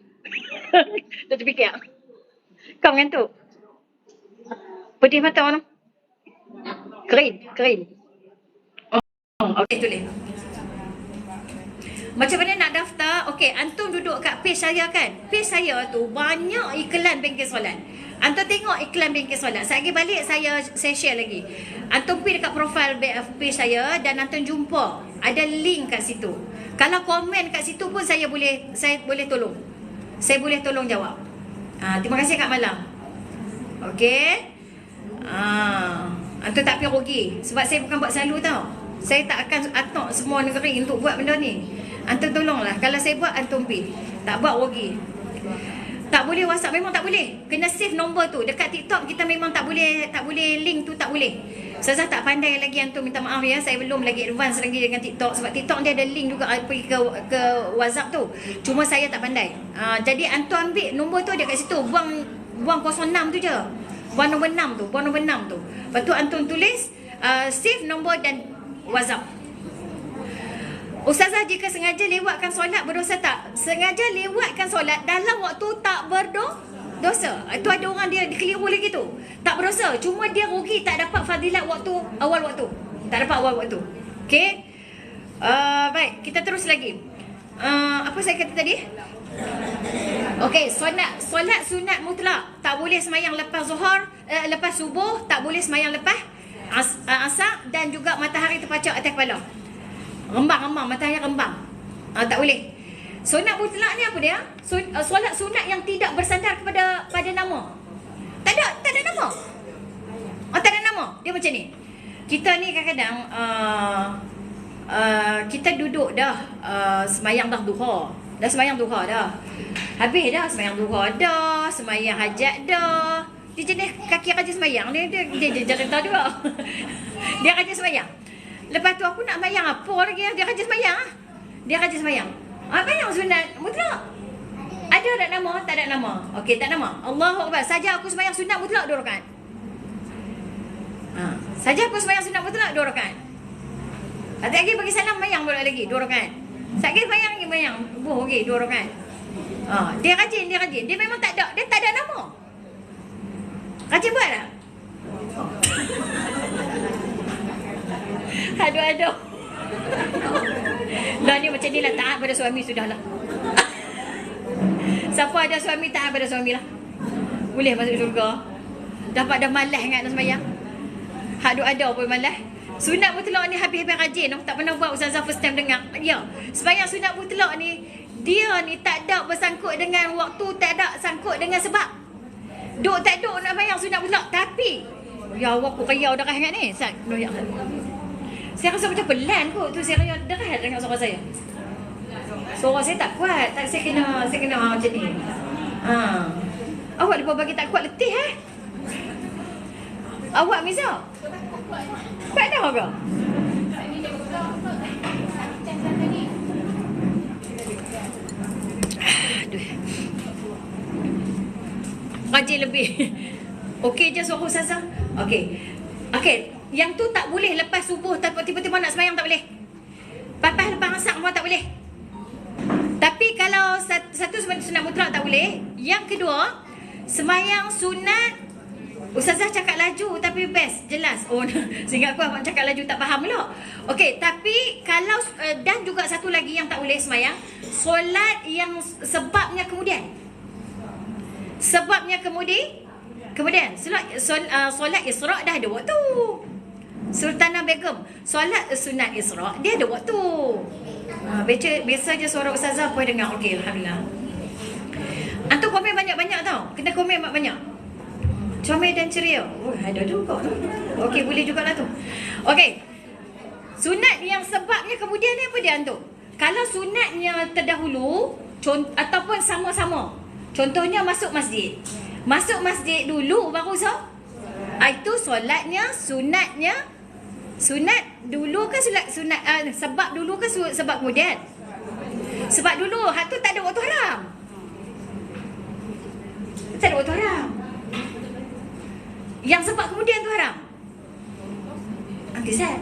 S1: Tak terfikir. Kau mengantuk. Pedih mata orang. Kering. Okey, tulis. Macam mana nak daftar? Okey, antum duduk kat page saya kan? Page saya tu banyak iklan bengkel solat. Antum tengok iklan bengkel solat. Sekejap balik saya share lagi. Antum pergi dekat profile page saya dan antum jumpa ada link kat situ. Kalau komen kat situ pun saya boleh tolong. Saya boleh tolong jawab. Terima kasih Kak Malam. Okey. Antum tak pergi rugi sebab saya bukan buat selalu tau. Saya tak akan atok semua negeri untuk buat benda ni. Antum tolonglah. Kalau saya buat, antum pergi. Tak buat rugi. Tak boleh WhatsApp, memang tak boleh. Kena save nombor tu. Dekat TikTok kita memang tak boleh link tu, tak boleh. Saya tak pandai lagi, antum minta maaf ya. Saya belum lagi advance lagi dengan TikTok. Sebab TikTok dia ada link juga pergi ke WhatsApp tu. Cuma saya tak pandai. Jadi antum ambil nombor tu dekat situ. Buang 06 tu je. Buang nombor 6 tu. Lepas tu antum tulis save nombor dan WhatsApp. Ustazah, jika sengaja lewatkan solat berdosa tak? Sengaja lewatkan solat dalam waktu tak berdosa. Itu ada orang dia keliru lagi tu. Tak berdosa, cuma dia rugi tak dapat fadilat awal waktu. Tak dapat awal waktu. Okey. Baik, kita terus lagi. Apa saya kata tadi? Okey, solat sunat mutlak. Tak boleh sembahyang lepas zuhur, lepas subuh, tak boleh sembahyang lepas asar, dan juga matahari terpacak atas kepala. Rembang, matahari rembang. Tak boleh. Sunat mutlak ni apa dia? Solat sunat yang tidak bersandar pada nama. Tak ada nama. Tak ada nama. Dia macam ni. Kita ni kadang-kadang kita duduk dah sembahyang dah duha. Dah sembahyang duha dah. Habis dah sembahyang duha dah, sembahyang hajat dah. Dia jenis kaki rajin semayang. Dia cerita juga. Dia rajin semayang. Lepas tu aku nak semayang apa lagi? Dia rajin semayang. Dia rajin semayang. Semayang sunat mutlak. Ada tak nama? Tak ada nama. Okey, tak nama. Allahu Akbar. Saja aku semayang sunat mutlak 2 rakaat. Saja aku semayang sunat mutlak 2 rakaat. Tak lagi bagi salam semayang pula lagi 2 rakaat. Tak lagi semayang lagi semayang. Buh okey 2 rakaat. Dia rajin. Dia memang tak ada nama. Rajin buat tak? Aduh. Lah ni macam ni lah, taat pada suami sudahlah. Siapa ada suami, taat pada suami lah. Boleh masuk syurga. Dah malas ingat nak sembahyang. Ada pun malas. Sunat mutlak ni habis-habis rajin. Tak pernah buat ustazah first time dengar. Ya, sembahyang sunat mutlak ni, dia ni tak ada bersangkut dengan waktu, tak ada sangkut dengan sebab. Tak duk nak sembahyang sunat mutlak. Tapi, ya Allah, aku kaya darah ingat ni. Saya rasa macam pelan kot tu, saya rasa darah dengan suara saya. Suara saya tak kuat. Saya kena macam ni. Awak lepas bagi tak kuat letih Awak Miza? Kuat dah ke? Aduh. Rajin lebih. Okey je suara ustazah. Okey. Yang tu tak boleh lepas subuh tiba-tiba nak sembahyang tak boleh. Lepas asar pun tak boleh. Tapi kalau satu sunat mutlak tak boleh. Yang kedua, sembahyang sunat ustazah cakap laju tapi best, jelas. Sehingga aku abang cakap laju tak faham pula. Okey, tapi kalau dan juga satu lagi yang tak boleh sembahyang, solat yang sebabnya kemudian. Kemudian solat Isra' dah ada waktu. Sultanah Begum, solat sunat Isra' dia ada waktu. Biasa je suara ustazah apa dengar. Okey, alhamdulillah. Antum komen banyak-banyak tau. Kena komen banyak-banyak. Comel dan ceria. Ada juga tu. Okey, boleh jugalah tu. Okey. Sunat yang sebabnya kemudian ni apa dia antum? Kalau sunatnya terdahulu ataupun sama-sama. Contohnya masuk masjid. Masuk masjid dulu baru itu solatnya, sunat dulu ke sunat sebab dulu ke sebab kemudian? Sebab dulu hak tu tak ada waktu haram. Tak ada waktu haram. Yang sebab kemudian tu haram. Angkisat.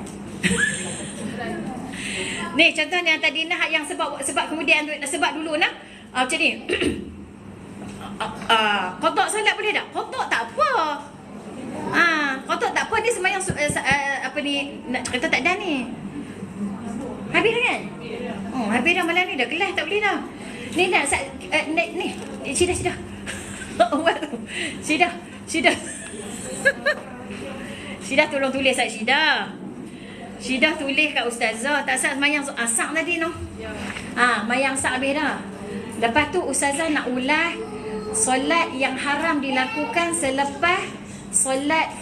S1: Ni contohnya tadi nak yang sebab kemudian tu, sebab dulu nak macam ni. Qada solat boleh tak? Qada tak apa. Qada tak apa, ni sembahyang apa ni nak cerita tak ada ni. Habis dah kan? Habis dah malam ni dah kelas tak boleh dah. Ni nak ni Sida. Sida. Sida tolong tulis Sida. Sida tulis kat ustazah. Tak sah semayang asak tadi no. Mayang asak habis dah. Lepas tu ustazah nak ulas solat yang haram dilakukan selepas solat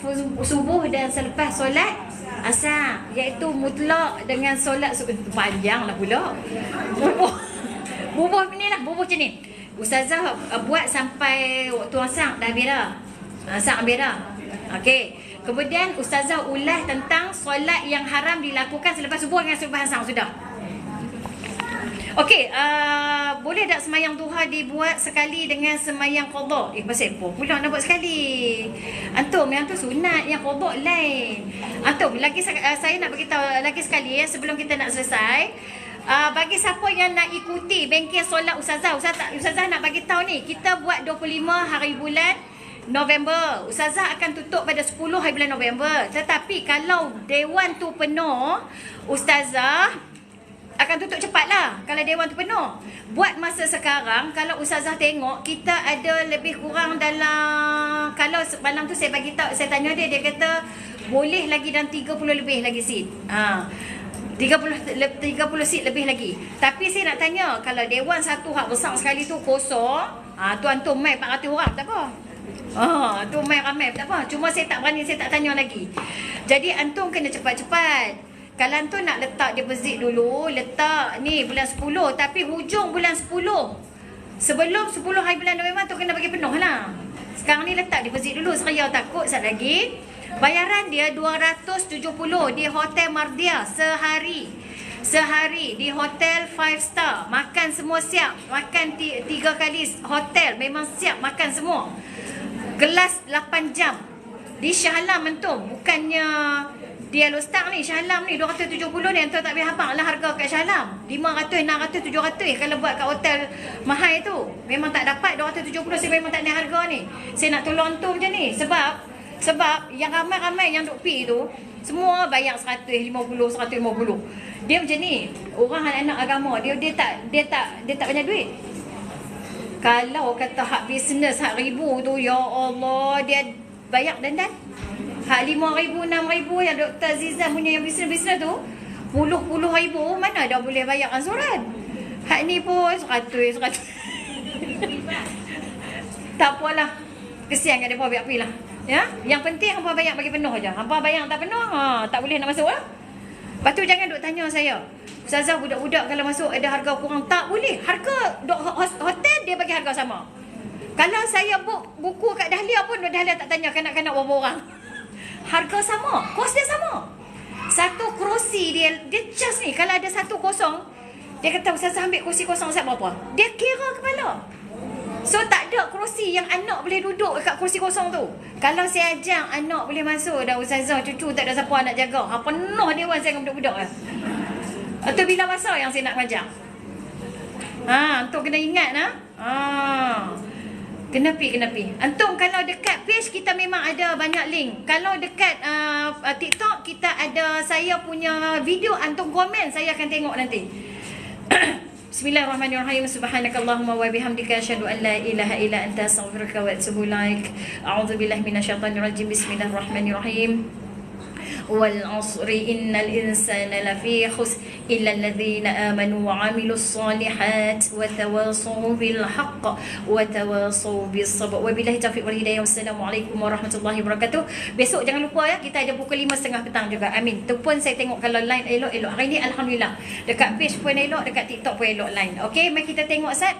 S1: subuh dan selepas solat asar, iaitu mutlak dengan solat panjang lah pula. Bubuh ni lah, bubuh macam ni. Ustazah buat sampai waktu asar dah habis dah. Asar habis dah. Okey. Kemudian ustazah ulas tentang solat yang haram dilakukan selepas subuh dengan selepas asar sudah. Okey, boleh tak semayang duha dibuat sekali dengan semayang qada? Pasal apa pula nak buat sekali? Antum, yang tu sunat, yang qada lain. Antum, saya nak beritahu lagi sekali sebelum kita nak selesai. Bagi siapa yang nak ikuti bengkel solat Ustazah nak bagi tahu ni, kita buat 25 hari bulan November. Ustazah akan tutup pada 10 hari bulan November. Tetapi kalau dewan tu penuh, Ustazah akan tutup cepatlah kalau dewan tu penuh. Buat masa sekarang, kalau Ustazah tengok, kita ada lebih kurang dalam, kalau malam tu saya bagi tahu, saya tanya dia kata boleh lagi dalam 30 lebih lagi seat. 30 seat lebih lagi. Tapi saya nak tanya, kalau dewan satu hak besar sekali tu kosong, tu antum mai 400 orang tak apa. Tu mai ramai tak apa. Cuma saya tak berani, saya tak tanya lagi. Jadi antum kena cepat-cepat. Kalau antum nak letak deposit dulu, letak ni bulan 10, tapi hujung bulan 10. Sebelum 10 hari bulan November tu kena bagi penuh lah. Sekarang ni letak deposit dulu saya takut sekejap lagi. Bayaran dia 270 di Hotel Mardia sehari. Sehari di hotel 5 star. Makan semua siap. Makan 3 kali hotel. Memang siap makan semua. Kelas 8 jam. Di Shah Alam antum. Bukannya di Alostar ni. Shah Alam ni 270 ni. Antum tak boleh hafal lah harga kat Shah Alam. 500, 600, 700 kalau buat kat hotel mahal tu. Memang tak dapat 270. Saya memang tak ada harga ni. Saya nak tolong antum je ni. Sebab yang ramai-ramai yang duk pi tu semua bayar 150, 150. Dia macam ni. Orang anak agama dia tak banyak duit. Kalau kata hak bisnes hak ribu tu, ya Allah, dia bayar dandan. Hak 5,000, 6,000 yang Dr. Azizan punya yang bisnes-bisnes tu, puluh ribu mana dah boleh bayar ansuran. Hak ni pun 100. Tak apalah. Kesian kat depa biar apilah. Ya, yang penting hangpa bayar bagi penuh aja. Hangpa bayar tak penuh, tak boleh nak masuk lah. Lepas tu jangan duk tanya saya, Ustazah budak-budak kalau masuk ada harga kurang. Tak boleh. Harga hotel dia bagi harga sama. Kalau saya book buku kat Dahlia pun Dahlia tak tanya kanak-kanak berapa orang. Harga sama, kos dia sama. Satu kerusi dia just ni kalau ada 1 kosong, dia kata Ustazah ambil kerusi kosong saya berapa? Dia kira kepala. So tak ada kerusi yang anak boleh duduk dekat kerusi kosong tu. Kalau saya ajak anak boleh masuk dah, Ustazah cucu tak ada siapa nak jaga. Penuh dewan saya dengan budak-budak lah. Atau bila masa yang saya nak ajak. Antum kena ingat Kenapi. Antum kalau dekat page kita memang ada banyak link. Kalau dekat TikTok kita ada saya punya video, antum komen saya akan tengok nanti. Bismillahirrahmanirrahim. Subhanakallahumma wa bihamdika asyhadu an la ilaha illa anta astaghfiruka wa atubu ilaik. A'udzubillahi minasyaitonir rajim. Bismillahirrahmanirrahim. Wal 'asri innal insana lafi khusr illa alladhina amanu wa 'amilus solihat wa tawassaw bil haqq wa tawassaw bis sabr. Wabillahi taufiq wal hidayah. Wassalamualaikum warahmatullahi wabarakatuh. Besok jangan lupa ya, kita ada pukul 5.30 petang juga. Amin. Tu pun saya tengok kalau line elok-elok. Hari ni alhamdulillah. Dekat page pun elok, dekat TikTok pun elok line. Okey, mari kita tengok Ustaz.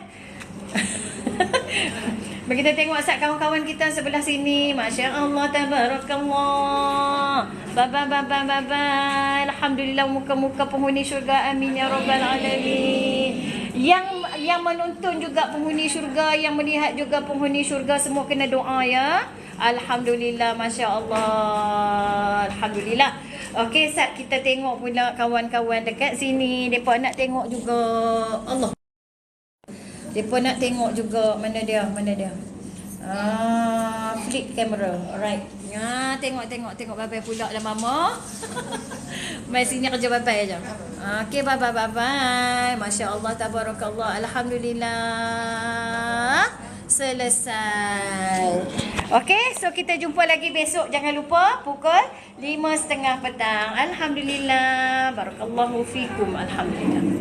S1: Mari kita tengok Ustaz kawan-kawan kita sebelah sini. Masya-Allah, tabarakallah. Baba. Alhamdulillah, muka-muka penghuni syurga. Amin ya rabbal alamin. Yang menonton juga penghuni syurga, yang melihat juga penghuni syurga, semua kena doa ya. Alhamdulillah, masya-Allah. Alhamdulillah. Okey Ustaz, kita tengok pula kawan-kawan dekat sini. Depa nak tengok juga. Allah. Depa nak tengok juga mana dia. Flip camera. Alright. Tengok babai pula lah mama. Mai sini kerja babai aja. Okey, bye. Masya-Allah, tabarakallah. Alhamdulillah. Selesai. Okey, so kita jumpa lagi besok. Jangan lupa pukul 5.30 petang. Alhamdulillah. Barakallahu fikum. Alhamdulillah.